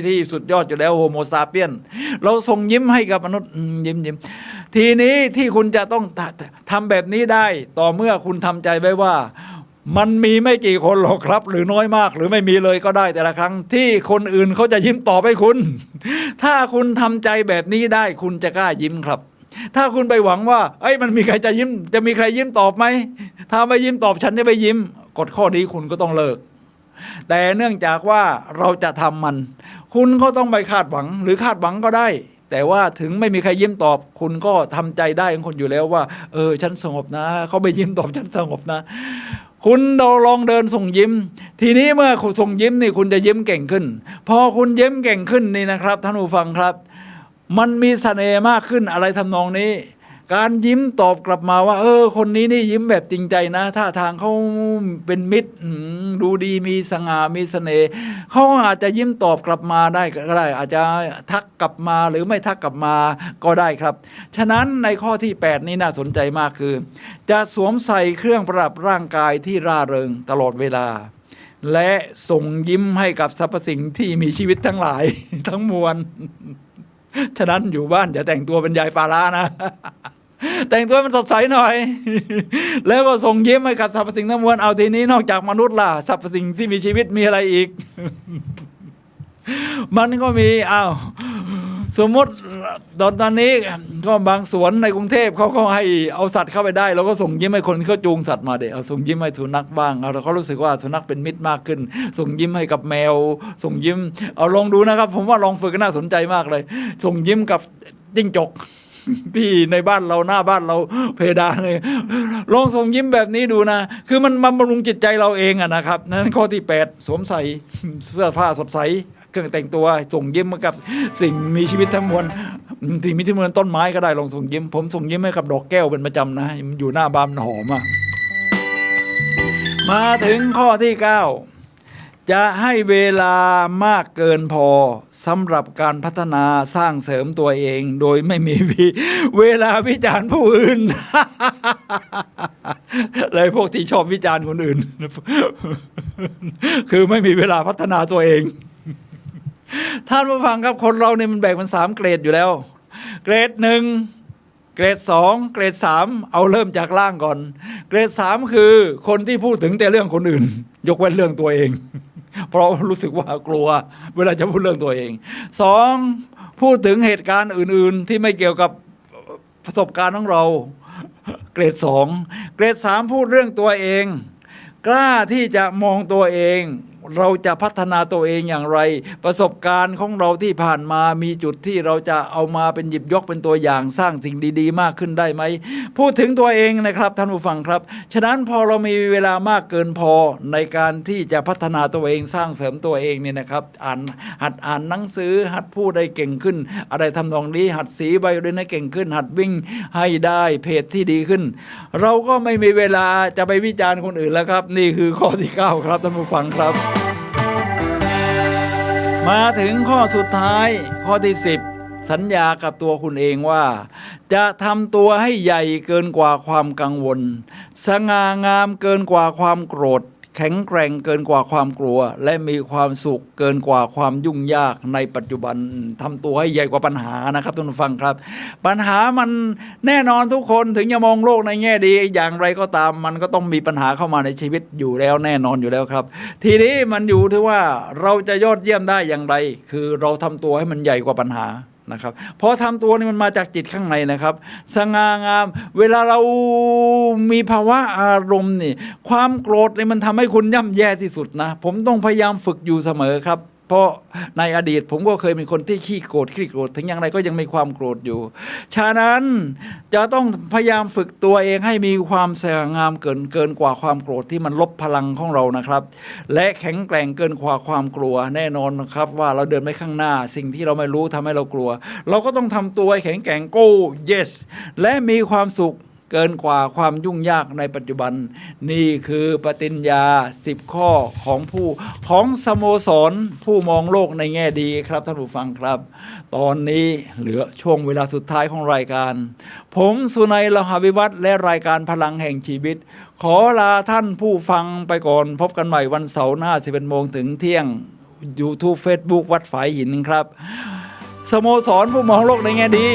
ที่สุดยอดอยู่แล้วโฮโมซาเปียนเราส่งยิ้มให้กับมนุษย์ยิ้มทีนี้ที่คุณจะต้องทำแบบนี้ได้ต่อเมื่อคุณทำใจไว้ว่ามันมีไม่กี่คนหรอกครับหรือน้อยมากหรือไม่มีเลยก็ได้แต่ละครั้งที่คนอื่นเขาจะยิ้มตอบให้คุณ ถ้าคุณทำใจแบบนี้ได้คุณจะกล้ายิ้มครับถ้าคุณไปหวังว่ามันมีใครจะยิ้มจะมีใครยิ้มตอบไหมถ้าไม่ยิ้มตอบฉันจะไปยิ้มกฎข้อนี้คุณก็ต้องเลิกแต่เนื่องจากว่าเราจะทำมันคุณก็ต้องไปคาดหวังหรือคาดหวังก็ได้แต่ว่าถึงไม่มีใครยิ้มตอบคุณก็ทำใจได้ของคุณอยู่แล้วว่าฉันสงบนะเขาไม่ยิ้มตอบฉันสงบนะคุณลองเดินส่งยิ้มทีนี้เมื่อคุณส่งยิ้มนี่คุณจะยิ้มเก่งขึ้นพอคุณยิ้มเก่งขึ้นนี่นะครับท่านผู้ฟังครับมันมีเสน่ห์มากขึ้นอะไรทำนองนี้การยิ้มตอบกลับมาว่าคนนี้นี่ยิ้มแบบจริงใจนะท่าทางเขาเป็นมิตรดูดีมีสง่ามีเสน่ห์เขาอาจจะยิ้มตอบกลับมาได้ก็ได้อาจจะทักกลับมาหรือไม่ทักกลับมาก็ได้ครับฉะนั้นในข้อที่ 8นี้น่าสนใจมากคือจะสวมใส่เครื่องประดับร่างกายที่ร่าเริงตลอดเวลาและส่งยิ้มให้กับสรรพสิ่งที่มีชีวิตทั้งหลาย ทั้งมวลฉะนั้นอยู่บ้านอย่าแต่งตัวเป็นยายปลาร้านะ แต่งตัวมันสดใสหน่อย แล้วก็ส่งยิ้มให้กับสรรพสิ่งทั้งมวลเอาทีนี้นอกจากมนุษย์ล่ะสรรพสิ่งที่มีชีวิตมีอะไรอีก มันก็มีสมมติตอนนี้ก็บางสวนในกรุงเทพเขาก็ให้เอาสัตว์เข้าไปได้เราก็ส่งยิ้มให้คนที่เขาจูงสัตว์มาเอาส่งยิ้มให้สุนัขบ้างเขารู้สึกว่าสุนัขเป็นมิตรมากขึ้นส่งยิ้มให้กับแมวส่งยิ้มเอาลองดูนะครับผมว่าลองฝึกก็น่าสนใจมากเลยส่งยิ้มกับจิ้งจก ที่ในบ้านเราหน้าบ้านเราเพดานเลยลองส่งยิ้มแบบนี้ดูนะคือมันบำรุงจิตใจเราเองนะครับนั้นข้อที่ 8สวมใส่เสื้อผ้าสดใสเครื่องแต่งตัวส่งยิ้มกับสิ่งมีชีวิตทั้งมวลสิ่งมีชีวิตทั้งมวลต้นไม้ก็ได้ลองส่งยิ้มผมส่งยิ้มให้กับดอกแก้วเป็นประจำนะอยู่หน้าบ้านหอมมาถึงข้อที่ 9จะให้เวลามากเกินพอสำหรับการพัฒนาสร้างเสริมตัวเองโดยไม่มีเวลาวิจารณ์ผู้อื่น เลยพวกที่ชอบวิจารณ์คนอื่น คือไม่มีเวลาพัฒนาตัวเอง ท่านผู้ฟังครับคนเราเนี่ยมันแบ่งเป็น3 เกรดอยู่แล้ว เกรด 1 เกรด 2 เกรด 3เอาเริ่มจากล่างก่อน เกรด 3คือคนที่พูดถึงแต่เรื่องคนอื่น ยกเว้นเรื่องตัวเอง เพราะรู้สึกว่ากลัวเวลาจะพูดเรื่องตัวเอง 2พูดถึงเหตุการณ์อื่นๆที่ไม่เกี่ยวกับประสบการณ์ของเรา เกรด 2 เกรด 3พูดเรื่องตัวเอง กล้าที่จะมองตัวเอง เราจะพัฒนาตัวเองอย่างไร ประสบการณ์ของเราที่ผ่านมามีจุดที่เราจะเอามาเป็นหยิบยกเป็นตัวอย่างสร้างสิ่งดีๆมากขึ้นได้ไหมพูดถึงตัวเองนะครับท่านผู้ฟังครับฉะนั้นพอเรามีเวลามากเกินพอในการที่จะพัฒนาตัวเองสร้างเสริมตัวเองเนี่ยนะครับหัดอ่านหนังสือหัดพูดได้เก่งขึ้น อะไรทำนองนี้หัดสีไวโอลินให้เก่งขึ้น หัดวิ่งให้ได้เพจที่ดีขึ้น เราก็ไม่มีเวลาจะไปวิจารณ์คนอื่นแล้วครับนี่คือข้อที่ 9ครับท่านผู้ฟังครับมาถึงข้อสุดท้ายข้อที่ 10สัญญากับตัวคุณเองว่าจะทำตัวให้ใหญ่เกินกว่าความกังวลสง่างามเกินกว่าความโกรธแข็งแกร่งเกินกว่าความกลัวและมีความสุขเกินกว่าความยุ่งยากในปัจจุบันทำตัวให้ใหญ่กว่าปัญหานะครับท่านผู้ฟังครับปัญหามันแน่นอนทุกคนถึงจะมองโลกในแง่ดีอย่างไรก็ตามมันก็ต้องมีปัญหาเข้ามาในชีวิตอยู่แล้วแน่นอนอยู่แล้วครับทีนี้มันอยู่ที่ว่าเราจะยอดเยี่ยมได้อย่างไรคือเราทำตัวให้มันใหญ่กว่าปัญหานะครับเพราะทำตัวนี่มันมาจากจิตข้างในนะครับสง่างามเวลาเรามีภาวะอารมณ์นี่ความโกรธนี่มันทำให้คุณย่ำแย่ที่สุดนะผมต้องพยายามฝึกอยู่เสมอครับเพราะในอดีตผมก็เคยเป็นคนที่ขี้โกรธถึงอย่างไรก็ยังมีความโกรธอยู่ฉะนั้นจะต้องพยายามฝึกตัวเองให้มีความสง่างามเกินกว่าความโกรธที่มันลบพลังของเรานะครับและแข็งแกร่งเกินกว่าความกลัวแน่นอนนะครับว่าเราเดินไปข้างหน้าสิ่งที่เราไม่รู้ทำให้เรากลัวเราก็ต้องทำตัวให้แข็งแกร่ง go yes และมีความสุขเกินกว่าความยุ่งยากในปัจจุบันนี่คือปฏิญญา10 ข้อของสโมสรผู้มองโลกในแง่ดีครับท่านผู้ฟังครับตอนนี้เหลือช่วงเวลาสุดท้ายของรายการผมสุนัย ลหวิวัฒน์และรายการพลังแห่งชีวิตขอลาท่านผู้ฟังไปก่อนพบกันใหม่วันเสาร์หน้า 11 โมงถึงเที่ยง YouTube Facebook วัดฝายหินครับสโมสรผู้มองโลกในแง่ดี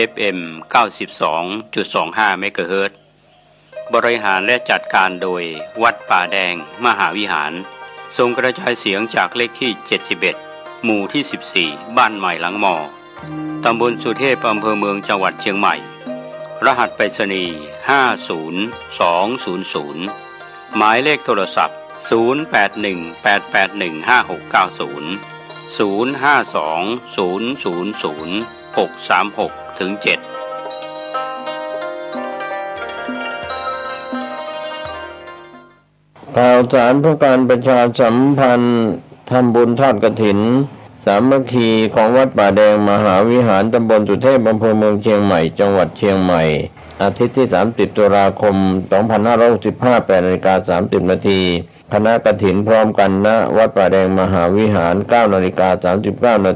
FM 92.25 เมกะเฮิรตซ์บริหารและจัดการโดยวัดป่าแดงมหาวิหารส่งกระจายเสียงจากเลขที่71หมู่ที่14บ้านใหม่หลังมอตำบลสุเทพอำเภอเมืองจังหวัดเชียงใหม่รหัสไปรษณีย์50200หมายเลขโทรศัพท์0818815690 0520000636-7ข่าวสารเพื่อการประชาสัมพันธ์ทำบุญทอดกฐินสามัคคีของวัดป่าแดงมหาวิหารตำบลสุเทพอำเภอเมืองเชียงใหม่จังหวัดเชียงใหม่อาทิตย์ที่30ตุลาคม2565 8:30 น.คณะกฐินพร้อมกันณวัดป่าแดงมหาวิหาร 9:39 น.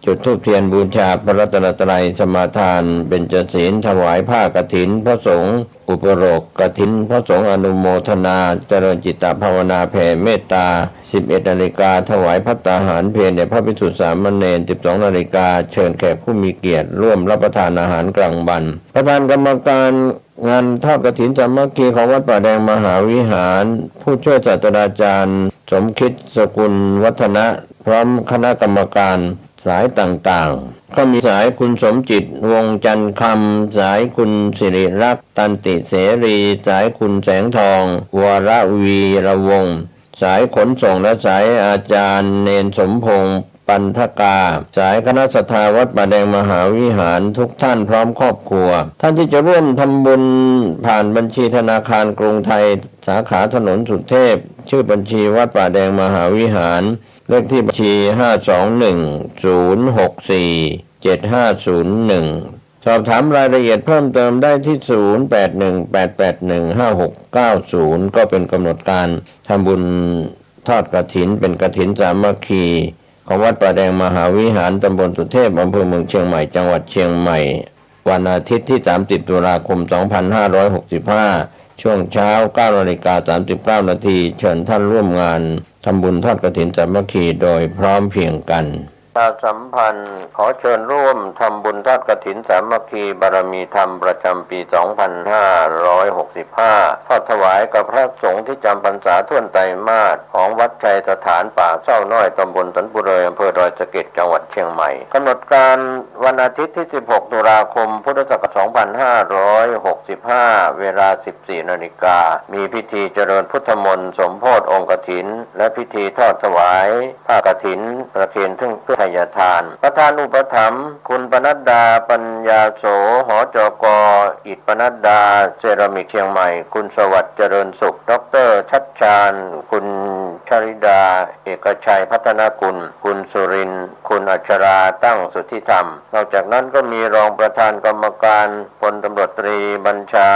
จุดธูปเทียนบูชาพระรัตนตรัยสมาทานเบญจศีลถวายผ้ากฐินพระสงฆ์อุปโลกกฐินพระสงฆ์อนุโมทนาเจริญจิตตภาวนาแผ่เมตตา 11 นาฬิกาถวายภัตตาหารเพลแด่พระภิกษุสามเณร 12 นาฬิกาเชิญแขกผู้มีเกียรติร่วมรับประทานอาหารกลางวันประธานกรรมการงานทอดกฐินสามัคคีของวัดป่าแดงมหาวิหารผู้ช่วยศาสตราจารย์สมคิดสกุลวัฒนะพร้อมคณะกรรมการสายต่างๆก็มีสายคุณสมจิตวงจันทร์คำสายคุณสิริรักษ์ตันติเสรีสายคุณแสงทองวรวีระวงศ์สายขนส่งและสายอาจารย์เนนสมพงษ์ปันทกาสายคณะศรัทธาวัดป่าแดงมหาวิหารทุกท่านพร้อมครอบครัวท่านที่จะร่วมทำบุญผ่านบัญชีธนาคารกรุงไทยสาขาถนนสุเทพชื่อบัญชีวัดป่าแดงมหาวิหารเลขที่บัญชี521-064-7501สอบถามรายละเอียดเพิ่มเติมได้ที่0818815690ก็เป็นกำหนดการทำบุญทอดกฐินเป็นกฐินสามัคคีของวัดป่าแดงมหาวิหารตำบลสุเทพอำเภอเมืองเชียงใหม่จังหวัดเชียงใหม่วันอาทิตย์ที่30ตุลาคม2565ช่วงเช้า 9:39 น.เชิญท่านร่วมงานทำบุญทอดกฐินสามัคคีโดยพร้อมเพรียงกันประชาสัมพันธ์ขอเชิญร่วมทำบุญทอดกฐินสามัคคีบารมีธรรมประจำปี 2565 ทอดถวายกับพระสงฆ์ที่จำพรรษาท่วนไตรมาสของวัดชัยสถานป่าเศร้าน้อยตำบลสันปุเรยอำเภอดอยสะเก็ดจังหวัดเชียงใหม่กำหนดการวันอาทิตย์ที่ 16 ตุลาคม พุทธศักราช 2565 เวลา 14 นาฬิกามีพิธีเจริญพุทธมนต์สมโภชองค์กฐินและพิธีทอดถวายผ้ากฐินประเคนเพื่อทายทานประธานอุปถัมภ์คุณปนัดดาปัญญาโสหจก.อิฐปนัดดาเซรามิกเชียงใหม่คุณสวัสดิ์เจริญสุขดร.ชัดชาญคุณชริดาเอกชัยพัฒนากุลคุณสุรินทร์คุณอัชราตั้งสุทธิธรรมนอกจากนั้นก็มีรองประธานกรรมการพลตำรวจตรีบัญชา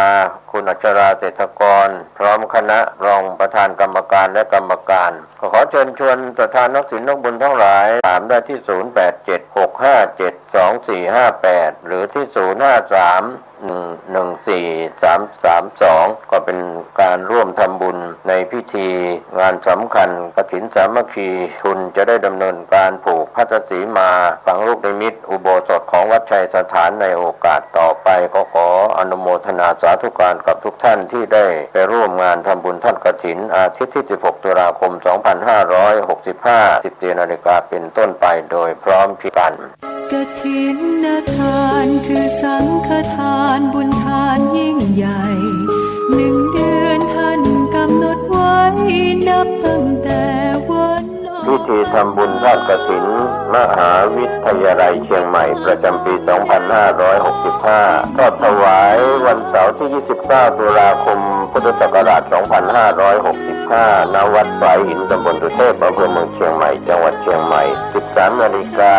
คุณอัชราเศรษฐกรพร้อมคณะรองประธานกรรมการและกรรมการขอเชิญชวนประธานนักศิลป์นักบุญทั้งหลายถามได้ที่ 0876572458 หรือที่ 053-114-332 ก็เป็นการร่วมทำบุญในพิธีงานสำคัญกฐินสามัคคีทุนจะได้ดำเนินการผูกพัทสีมาฝังลูกนิมิตอุโบสถของวัดชัยสถานในโอกาสต่อไปก็ขออนุโมทนาสาธุการกับทุกท่านที่ได้ไปร่วมงานทำบุญทอดกฐินอาทิตย์ที่ 16 ตุลาคม 2565 14 นาฬิกาเป็นต้นไปโดยพร้อมเพรียงกันกฐินทานคือสังฆทานบุญทานยิ่งใหญ่1 เดือนท่านกำหนดไว้นับตั้งแต่วันพิธีทำบุญทอดกฐินมหาวิทยาลัยเชียงใหม่ประจำปี 2565 ทอดถวายวันเสาร์ที่ 29 ตุลาคม พุทธศักราช 2565 ณ วัดสายหินตำบลสุเทพอำเภอเมืองเชียงใหม่จังหวัดเชียงใหม่ 13 นาฬิกา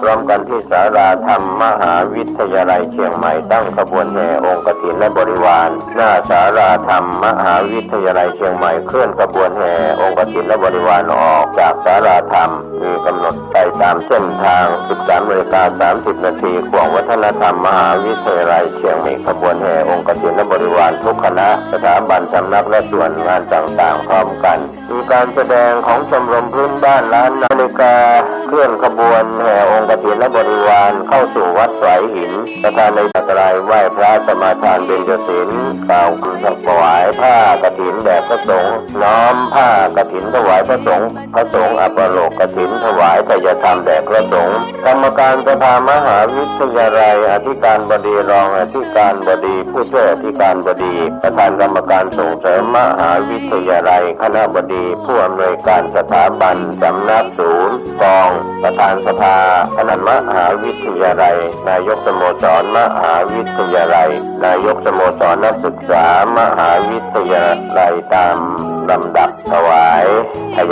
พร้อมกันที่ศาลาธรรมมหาวิทยาลัยเชียงใหม่ตั้งขบวนแห่องค์กฐินและบริวารหน้าศาลาธรรมมหาวิทยาลัยเชียงใหม่เคลื่อนขบวนแห่องค์กฐินและบริวารออกจากศาลาธรรมมีกำหนดไปถ ตามเส้นทาง 13:30 นาทีขวงวัฒนธรรมมหาวิทยาลัยเชียงใหม่ขบวนแห่องค์กฐินบริวารทุกคณะสถาบันสำนักและส่วนงานต่างๆพร้อมกันมีการแสดงของชมรมพื้นบ้านล้านนาฬิกาเคลื่อนขบวนแห่องค์กฐินบริวารเข้าสู่วัดสายหินประธานในสักการะไหว้พระสมาทานเบญจศีลกล่าวคำถวายผ้ากฐินแด่พระสงฆ์น้อมผ้ากฐินถวายพระสงฆ์อัปโลกกฐินถวายทายธรรมแด่พระสงฆ์กรรมการสภามหาวิทยาลัยอธิการบดีรองอธิการบดีผู้ช่วยอธิการบดีประธานกรรมการส่งเสริมมหาวิทยาลัยคณบดีผู้อำนวยการสถาบันสำนักศูนย์กองประธานสภาคณะมหาวิทยาลัยนายกสโมสรมหาวิทยาลัยนายกสโมสรนักศึกษามหาวิทยาลัยตามลำดับถวายทาย